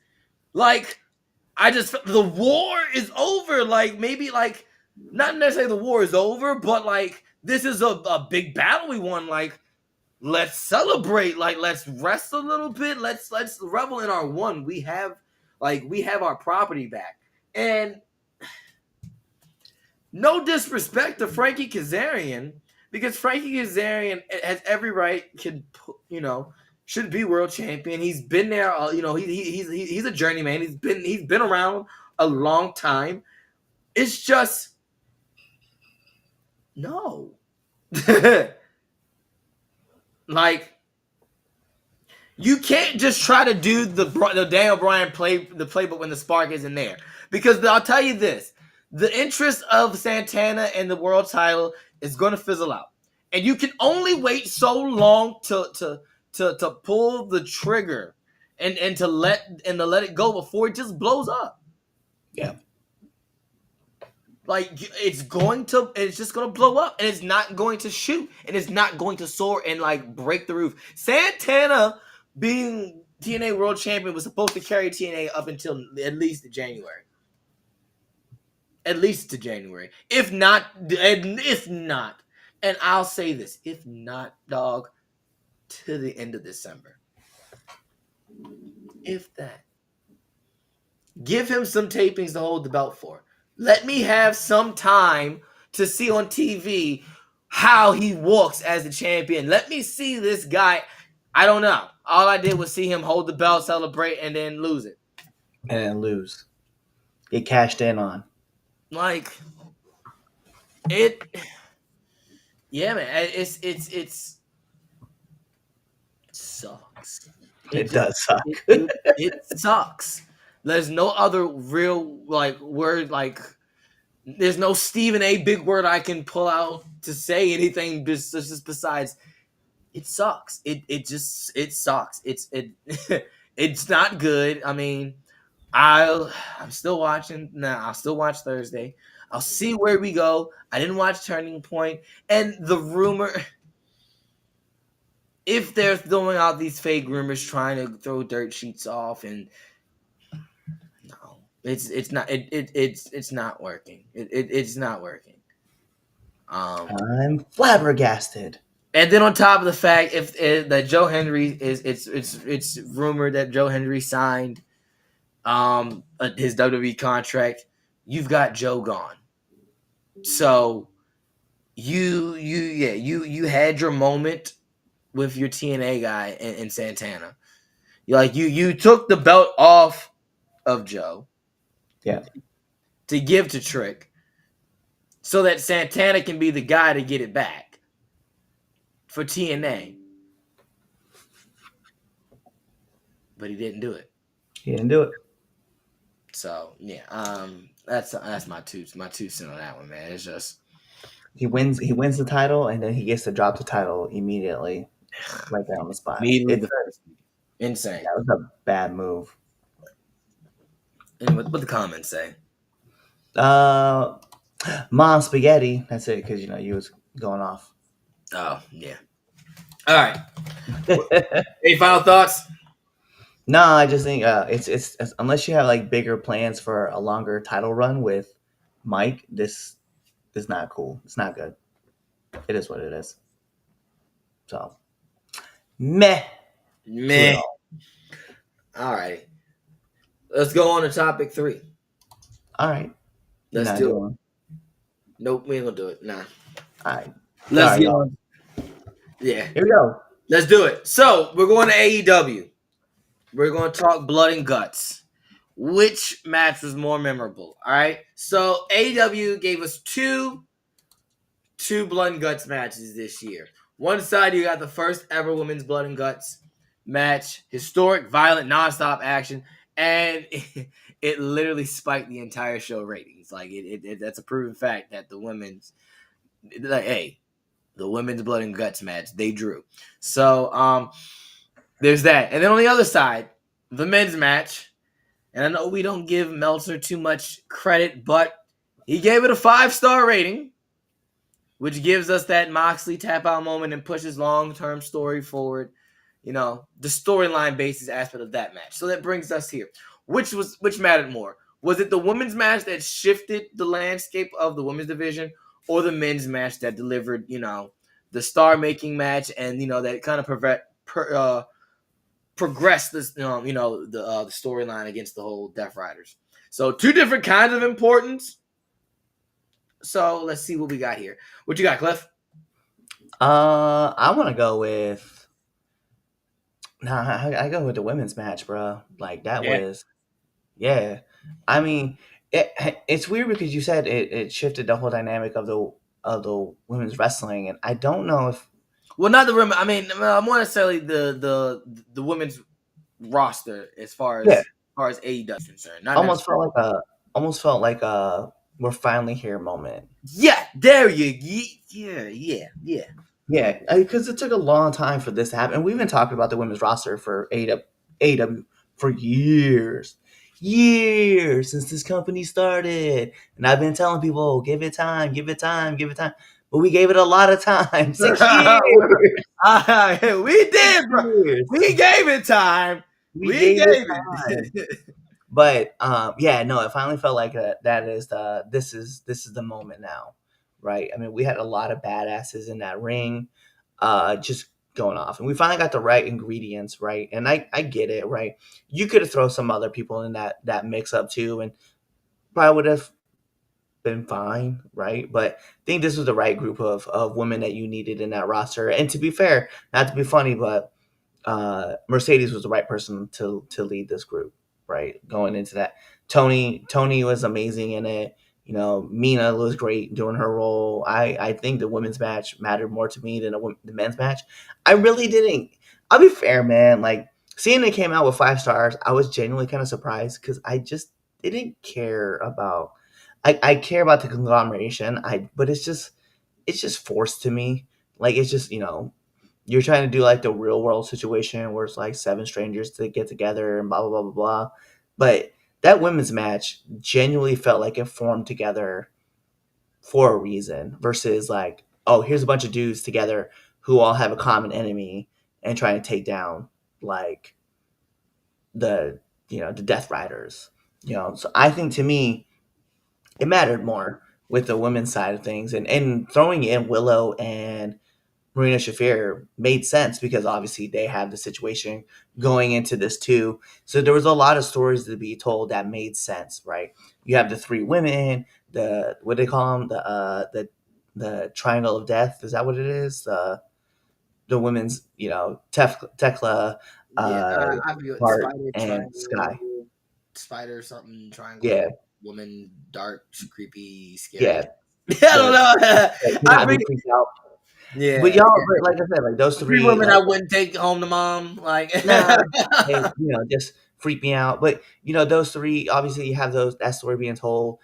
Like, the war is over. Like, maybe like, not necessarily the war is over, but like, this is a big battle we won. Like, let's celebrate. Like, let's rest a little bit. Let's revel in our one. We have our property back. And no disrespect to Frankie Kazarian, because Frankie Kazarian has every right, should be world champion. He's been there. He's a journeyman. He's been around a long time. It's just no. Like, You can't just try to do the Daniel Bryan playbook when the spark isn't there. Because I'll tell you this: the interest of Santana and the world title is going to fizzle out, and you can only wait so long to pull the trigger and to let it go before it just blows up. Yeah. Like it's just gonna blow up, and it's not going to shoot, and it's not going to soar and like break the roof. Santana being TNA World Champion was supposed to carry TNA up until at least January. At least to January, if not, and I'll say this: if not, dog, to the end of December. If that, give him some tapings to hold the belt for. Let me have some time to see on TV how he walks as a champion. Let me see this guy. I don't know. All I did was see him hold the belt, celebrate, and then lose it. And then lose. Get cashed in on. Like it. Yeah, man. It sucks. It does suck. It sucks. There's no other real like word like. There's no Stephen A. big word I can pull out to say anything just besides it sucks. It sucks. It's not good. I mean, I'm still watching. I'll still watch Thursday. I'll see where we go. I didn't watch Turning Point, and the rumor. If they're throwing out these fake rumors, trying to throw dirt sheets off, and no, it's not working. It's not working. I'm flabbergasted. And then on top of the fact, that Joe Henry it's rumored that Joe Henry signed his WWE contract. You've got Joe gone, so you had your moment with your TNA guy in Santana. You took the belt off of Joe, Yeah. to give to Trick, so that Santana can be the guy to get it back for TNA. But he didn't do it. He didn't do it. So yeah, that's my two cents on that one, man. It's just He wins the title, and then he gets to drop the title immediately, right there on the spot. immediately insane. That was a bad move. And what the comments say? Mom spaghetti. That's it, because you was going off. Oh yeah. All right. Any final thoughts? No, I just think it's unless you have like bigger plans for a longer title run with Mike, this is not cool. It's not good. It is what it is. So, meh. All right. Let's go on to topic 3. All right. Let's do it. Nope, we ain't gonna do it. Nah. All right. Let's get on. Yeah. Here we go. Let's do it. So we're going to AEW. We're going to talk blood and guts. Which match was more memorable? All right. So AEW gave us two blood and guts matches this year. One side, you got the first ever women's blood and guts match, historic, violent, nonstop action, and it literally spiked the entire show ratings. Like that's a proven fact that the women's blood and guts match they drew. So there's that, and then on the other side, the men's match. And I know we don't give Meltzer too much credit, but he gave it a 5-star rating, which gives us that Moxley tap-out moment and pushes long-term story forward. The storyline basis aspect of that match. So that brings us here. Which mattered more? Was it the women's match that shifted the landscape of the women's division, or the men's match that delivered, the star-making match and, that kind of progress this, the storyline against the whole Death Riders. So 2 different kinds of importance. So let's see what we got here. What you got, Cliff? I want to go with. I go with the women's match, bro. Like that was, yeah. I mean, it's weird because you said it shifted the whole dynamic of the women's wrestling, and I don't know if Well, not the women. I mean, more necessarily the women's roster Yeah, as far as AEW is concerned. Not almost necessarily. felt like a almost felt like a we're finally here moment. Yeah, there you. Yeah. Yeah, because it took a long time for this to happen. And we've been talking about the women's roster for AW for years since this company started. And I've been telling people, "Oh, give it time, give it time, give it time." But we gave it a lot of time, 6 years, We six did, bro. years. We gave it time. We We gave it gave time. it. But yeah, no, it finally felt like that is the this is the moment now, right? I mean, we had a lot of badasses in that ring, just going off, and we finally got the right ingredients, right? And I get it, right? You could have thrown some other people in that mix up too, and probably would have been fine, right? But I think this was the right group of women that you needed in that roster. And to be fair, not to be funny, but Mercedes was the right person to lead this group, right? Going into that, Tony was amazing in it. You know, Mina was great doing her role. I think the women's match mattered more to me than the men's match. I really didn't. I'll be fair, man. Like seeing it came out with 5 stars, I was genuinely kind of surprised because I just didn't care about. I care about the conglomeration. But it's just forced to me. Like it's just you're trying to do like the real world situation where it's like seven strangers to get together and blah blah blah blah blah. But that women's match genuinely felt like it formed together for a reason versus like, oh, here's a bunch of dudes together who all have a common enemy and trying to take down like the the Death Riders. So I think to me it mattered more with the women's side of things and throwing in Willow and Marina Shafir made sense because obviously they have the situation going into this too. So there was a lot of stories to be told that made sense, right? You have the three women, the what do they call them, the triangle of death. Is that what it is? The women's, Tekla, Yeah, uh, I feel Bart, spider and Sky. triangle, spider something Yeah, triangle, woman, dark, creepy, scary. yeah. I don't The, know. to I not be think freaked out. But yeah, y'all, but like I said, like those three three, women like I wouldn't take home to mom. Like nah, just freak me out. But those three, obviously, you have that story being told.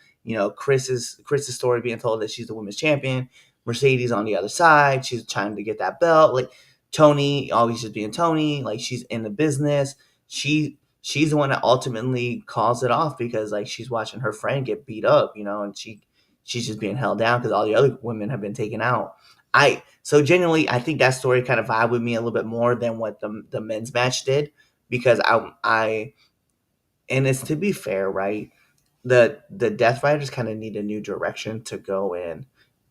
Chris's story being told that she's the women's champion. Mercedes on the other side, she's trying to get that belt. Like Tony, always just being Tony. Like she's in the business. She's the one that ultimately calls it off because like she's watching her friend get beat up, and she's just being held down because all the other women have been taken out. So genuinely, I think that story kind of vibe with me a little bit more than what the men's match did because I and it's to be fair, right? The Death Riders kind of need a new direction to go in,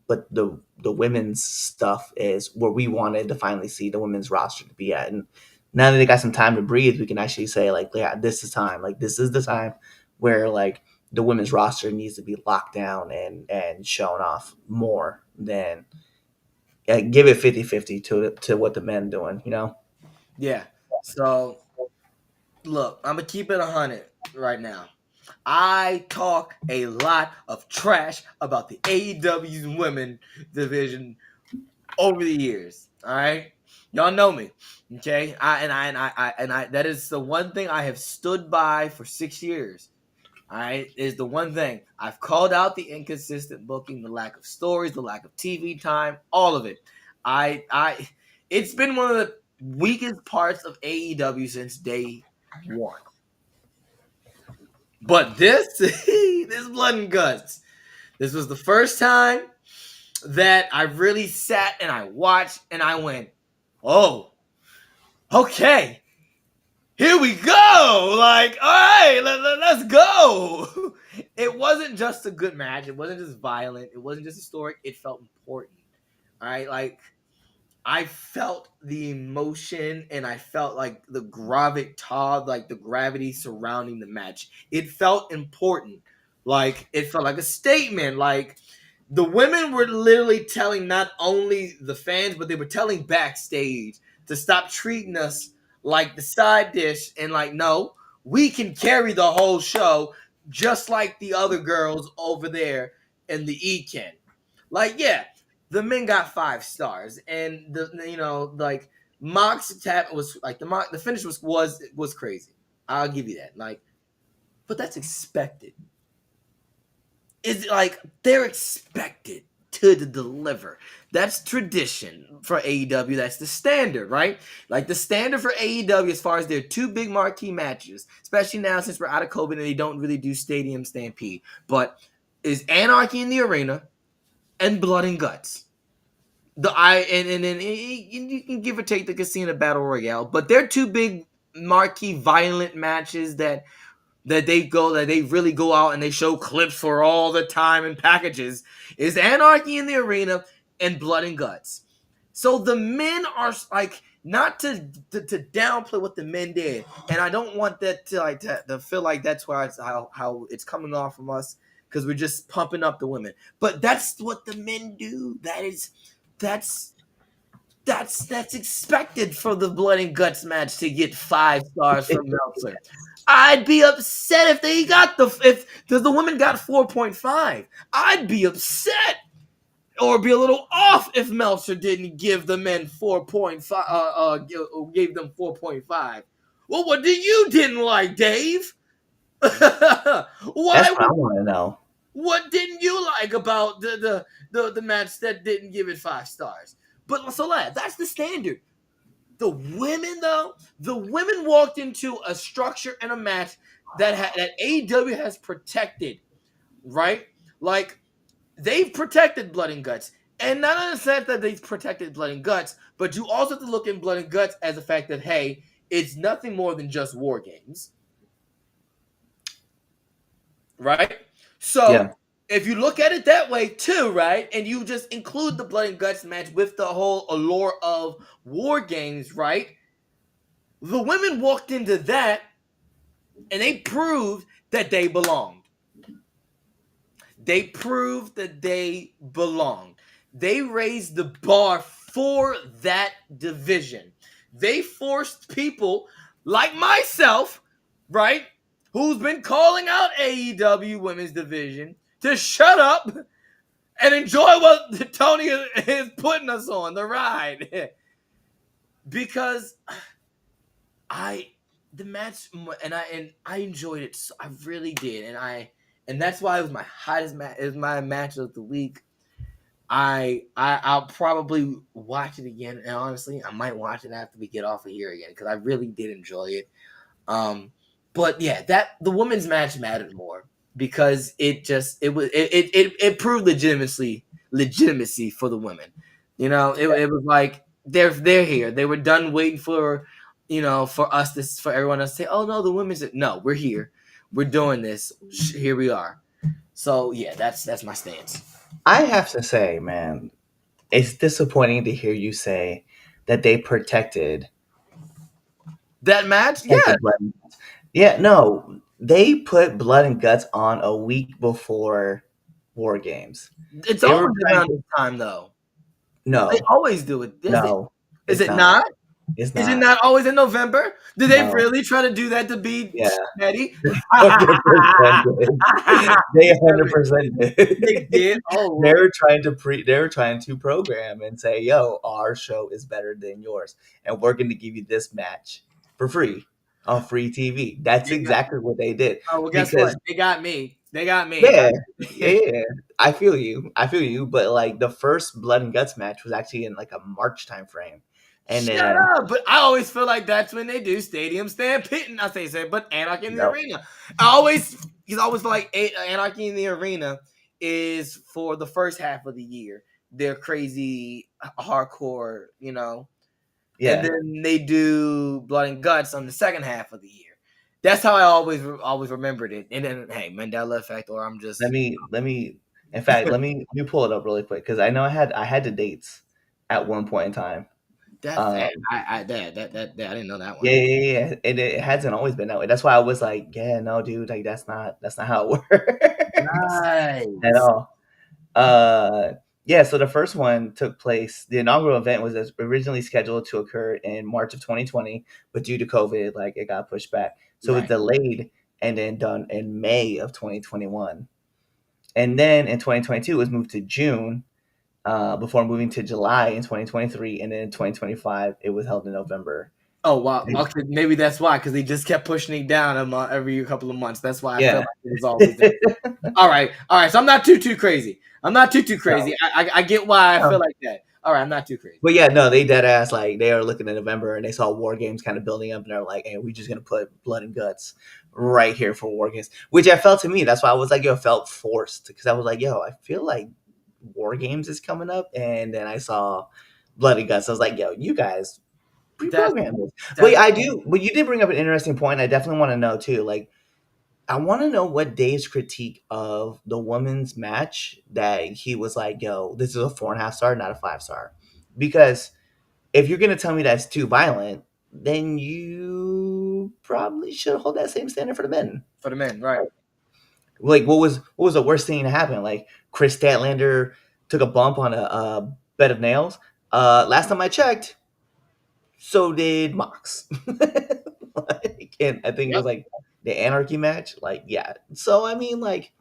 but the women's stuff is where we wanted to finally see the women's roster to be at, and now that they got some time to breathe, we can actually say like, yeah, this is time. Like this is the time where like the women's roster needs to be locked down and shown off more than give it 50-50 to what the men doing. yeah. So look, I'm gonna keep it 100 right now. I talk a lot of trash about the AEW's women division over the years. All right, y'all know me. Okay, I that is the one thing I have stood by for 6 years. All right, is the one thing I've called out the inconsistent booking, the lack of stories, the lack of TV time, all of it. I it's been one of the weakest parts of AEW since day one. But this this blood and guts. This was the first time that I really sat and I watched and I went, oh, okay, here we go. Like, all right, let's go. It wasn't just a good match. It wasn't just violent. It wasn't just historic. It felt important. All right, like I felt the emotion and I felt like the gravitas, like the gravity surrounding the match. It felt important. Like it felt like a statement. Like the women were literally telling not only the fans, but they were telling backstage to stop treating us like the side dish and like, no, we can carry the whole show just like the other girls over there in the E-Ken. Like, yeah, the men got 5 stars, and like Mox tap was like the finish was crazy. I'll give you that. Like, but that's expected. Is like they're expected to deliver. That's tradition for AEW. That's the standard, right? Like the standard for AEW as far as their two big marquee matches, especially now since we're out of COVID and they don't really do Stadium Stampede, but is Anarchy in the Arena and Blood and Guts. And then you can give or take the Casino Battle Royale, but they're two big marquee violent matches that they really go out and they show clips for all the time and packages is Anarchy in the Arena and Blood and Guts. So the men are like not to downplay what the men did, and I don't want that to feel like that's why it's how it's coming off from us because we're just pumping up the women. But that's what the men do. That's expected for the Blood and Guts match to get 5 stars from Meltzer. I'd be upset if they got because the women got 4.5. I'd be upset or be a little off if Meltzer didn't give the men 4.5. Gave them 4.5. Well, what do you didn't like, Dave? That's Why? what I want to know. What didn't you like about the match that didn't give it 5 stars? But so that's the standard. The women walked into a structure and a match that AEW has protected, right? Like they've protected Blood and Guts, and not in the sense that they've protected Blood and Guts, but you also have to look in Blood and Guts as the fact that hey, it's nothing more than just war games, right? So. Yeah. If you look at it that way too, right, and you just include the Blood and Guts match with the whole allure of war games, right? The women walked into that and they proved that they belonged. They proved that they belonged. They raised the bar for that division. They forced people like myself, right, who's been calling out AEW women's division to shut up and enjoy what Tony is putting us on, the ride. Because the match and I enjoyed it. So I really did, and that's why it was my hottest match. It was my match of the week. I'll probably watch it again, and honestly, I might watch it after we get off of here again because I really did enjoy it. But yeah, that the women's match mattered more because it proved legitimacy for the women. It was like they're here. They were done waiting for for everyone else to say, oh no, the women's no, we're here. We're doing this. Here we are. So yeah, that's my stance. I have to say, man, it's disappointing to hear you say that they protected That match, yeah. protected Blood. Yeah, no, they put Blood and Guts on a week before War Games. It's They were always trying around to- this time though. No, They always do it. no, Is it's it not? It's Is not. it not always in November? Did they No. really try to do that to beat Yeah. Eddie? 100% did. They 100% did. They did. Oh, They were trying to they were trying to program and say, "Yo, our show is better than yours, and we're going to give you this match for free on free TV." That's exactly what they did. oh well, guess Because what? They got me. They got me. yeah, yeah, I feel you. I feel you. But like the first Blood and Guts match was actually in like a March time frame, and Shut then up! But I always feel like that's when they do Stadium Stampede. I say, but Anarchy in the Nope. Arena. He's always feel like Anarchy in the Arena is for the first half of the year. They're crazy hardcore, yeah. and then they do Blood and Guts on the second half of the year. That's how I always remembered it. And then hey, Mandela effect, or I'm just Let me. In fact, let me pull it up really quick because I know I had the dates at one point in time. that Um, I didn't know that one. yeah, and it hasn't always been that way. That's why I was like, yeah, no, dude, like that's not how it works Nice. at all. Yeah, so the first one took place. The inaugural event was originally scheduled to occur in March of 2020, but due to COVID, like it got pushed back. So it was Right. delayed and then done in May of 2021. And then in 2022, it was moved to June. before moving to July in 2023, and then in 2025 it was held in November. Oh wow. Okay, maybe that's why, because they just kept pushing it down every couple of months. That's why I felt Yeah. like it was always there. All right. So I'm not too crazy. I'm not too crazy. No, I get why I feel no. like that. All right, I'm not too crazy. But yeah, no, they dead ass like they are looking at November and they saw War Games kind of building up and they're like, hey, we just gonna put blood and guts right here for War Games. Which I felt to me, that's why I was like, yo, felt forced because I was like, yo, I feel like War Games is coming up, and then I saw Blood and Guts. I was like, yo, you guys That's pre-programmed this. But that's I do. But you did bring up an interesting point. I definitely want to know too. Like, I want to know what Dave's critique of the women's match that he was like, yo, this is a 4.5 star, not a 5 star, because if you're gonna tell me that's too violent, then you probably should hold that same standard for the men. for the men, right? Like, what was the worst thing to happen? Like, Chris Statlander took a bump on a bed of nails. Last time I checked, so did Mox. Like, and I think it Yep. was like the Anarchy match. Like, yeah. So I mean, like,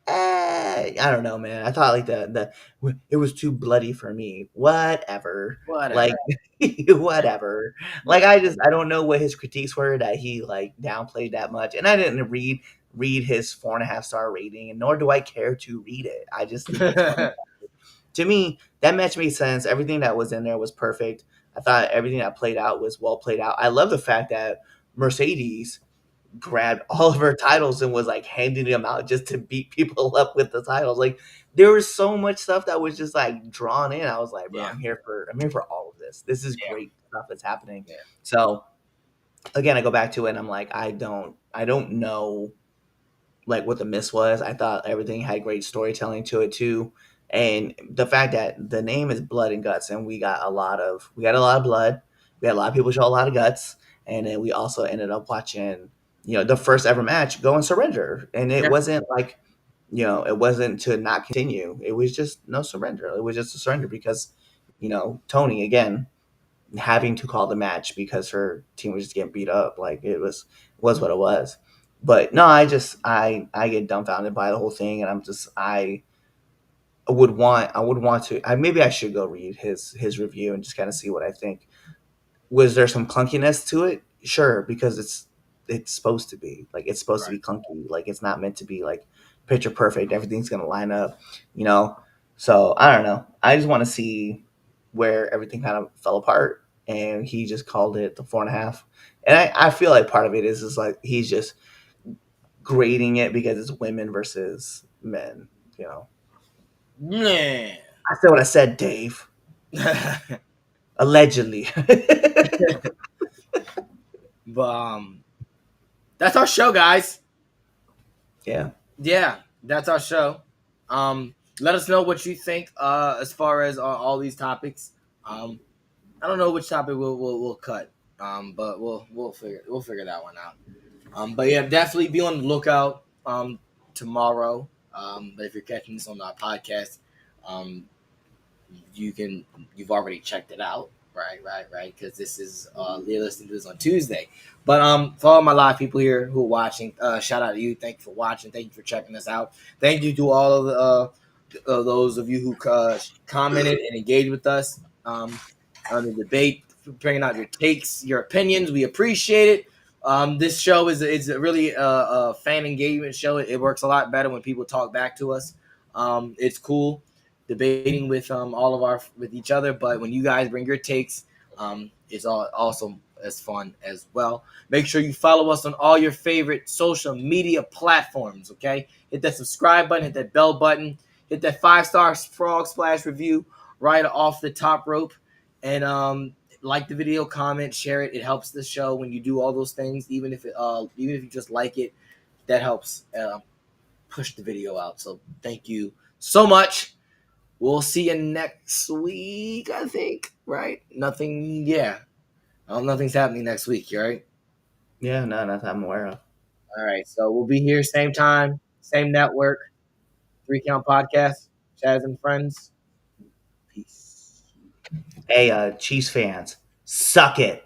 I don't know, man. I thought like the it was too bloody for me. Whatever. Whatever. Like, whatever. Like, I don't know what his critiques were that he like downplayed that much, and I didn't read his 4.5 star rating, and nor do I care to read it. I just think it's funny. To me, that match made sense. Everything that was in there was perfect. I thought everything that played out was well played out. I love the fact that Mercedes grabbed all of her titles and was like handing them out just to beat people up with the titles. Like, there was so much stuff that was just like drawn in. I was like, bro, Yeah. I'm here for all of this. This is Yeah. great stuff that's happening. Yeah. So again, I go back to it and I'm like, I don't know like what the miss was. I thought everything had great storytelling to it too. And the fact that the name is Blood and Guts, and we got a lot of blood, we had a lot of people show a lot of guts, and then we also ended up watching, the first ever match go and surrender, and it Yeah. wasn't like, it wasn't to not continue. It was just no surrender. It was just a surrender because, Tony again having to call the match because her team was just getting beat up. Like, it was what it was. But no, I get dumbfounded by the whole thing, and I would want to. Maybe I should go read his review and just kind of see what I think. Was there some clunkiness to it? Sure, because it's supposed to be like it's supposed to Right. be clunky. Like, it's not meant to be like picture perfect. Everything's gonna line up, you know. So I don't know. I just want to see where everything kind of fell apart, and he just called it the 4.5. And I feel like part of it is like he's just grading it because it's women versus men. You know, Man. I said what I said, Dave. Allegedly. But that's our show, guys. Yeah. Yeah, that's our show. Let us know what you think as far as all these topics. Um, I don't know which topic we'll cut. But we'll figure that one out. But yeah, definitely be on the lookout tomorrow. But if you're catching this on our podcast, um, you've already checked it out, right, because this is you're listening to this on Tuesday. But for all my live people here who are watching, shout out to you. Thank you for watching. Thank you for checking us out. Thank you to all of those of you who commented and engaged with us on the debate, bringing out your takes, your opinions. We appreciate it. This show is really a fan engagement show. It works a lot better when people talk back to us. It's cool debating with all of our with each other, but when you guys bring your takes, it's all also as fun as well. Make sure you follow us on all your favorite social media platforms. Okay, hit that subscribe button, hit that bell button, hit that 5 star frog splash review right off the top rope, and like the video, comment, share it. It helps the show when you do all those things. Even if you just like it, that helps push the video out. So thank you so much. We'll see you next week, I think. Right? Nothing. Yeah. Nothing's happening next week. You right? Yeah, no, nothing I'm aware of. All right. So we'll be here same time, same network. 3 Count Podcast. Chaz and friends. Peace. Hey, Chiefs fans, suck it.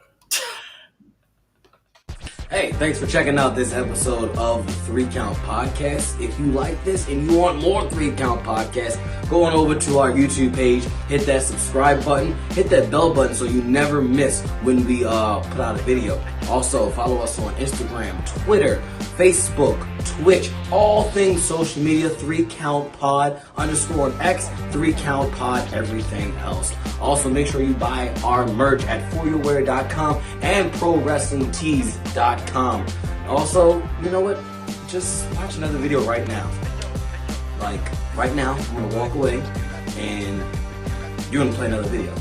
Hey, thanks for checking out this episode of the 3 Count Podcast. If you like this and you want more 3 Count Podcasts, go on over to our YouTube page, hit that subscribe button, hit that bell button so you never miss when we put out a video. Also, follow us on Instagram, Twitter, Facebook, Twitch, all things social media, 3 Count Pod _ X, 3 Count Pod, everything else. Also, make sure you buy our merch at foryourwear.com and prowrestlingtees.com. Also, you know what? Just watch another video right now. Like, right now, I'm gonna walk away and you're gonna play another video.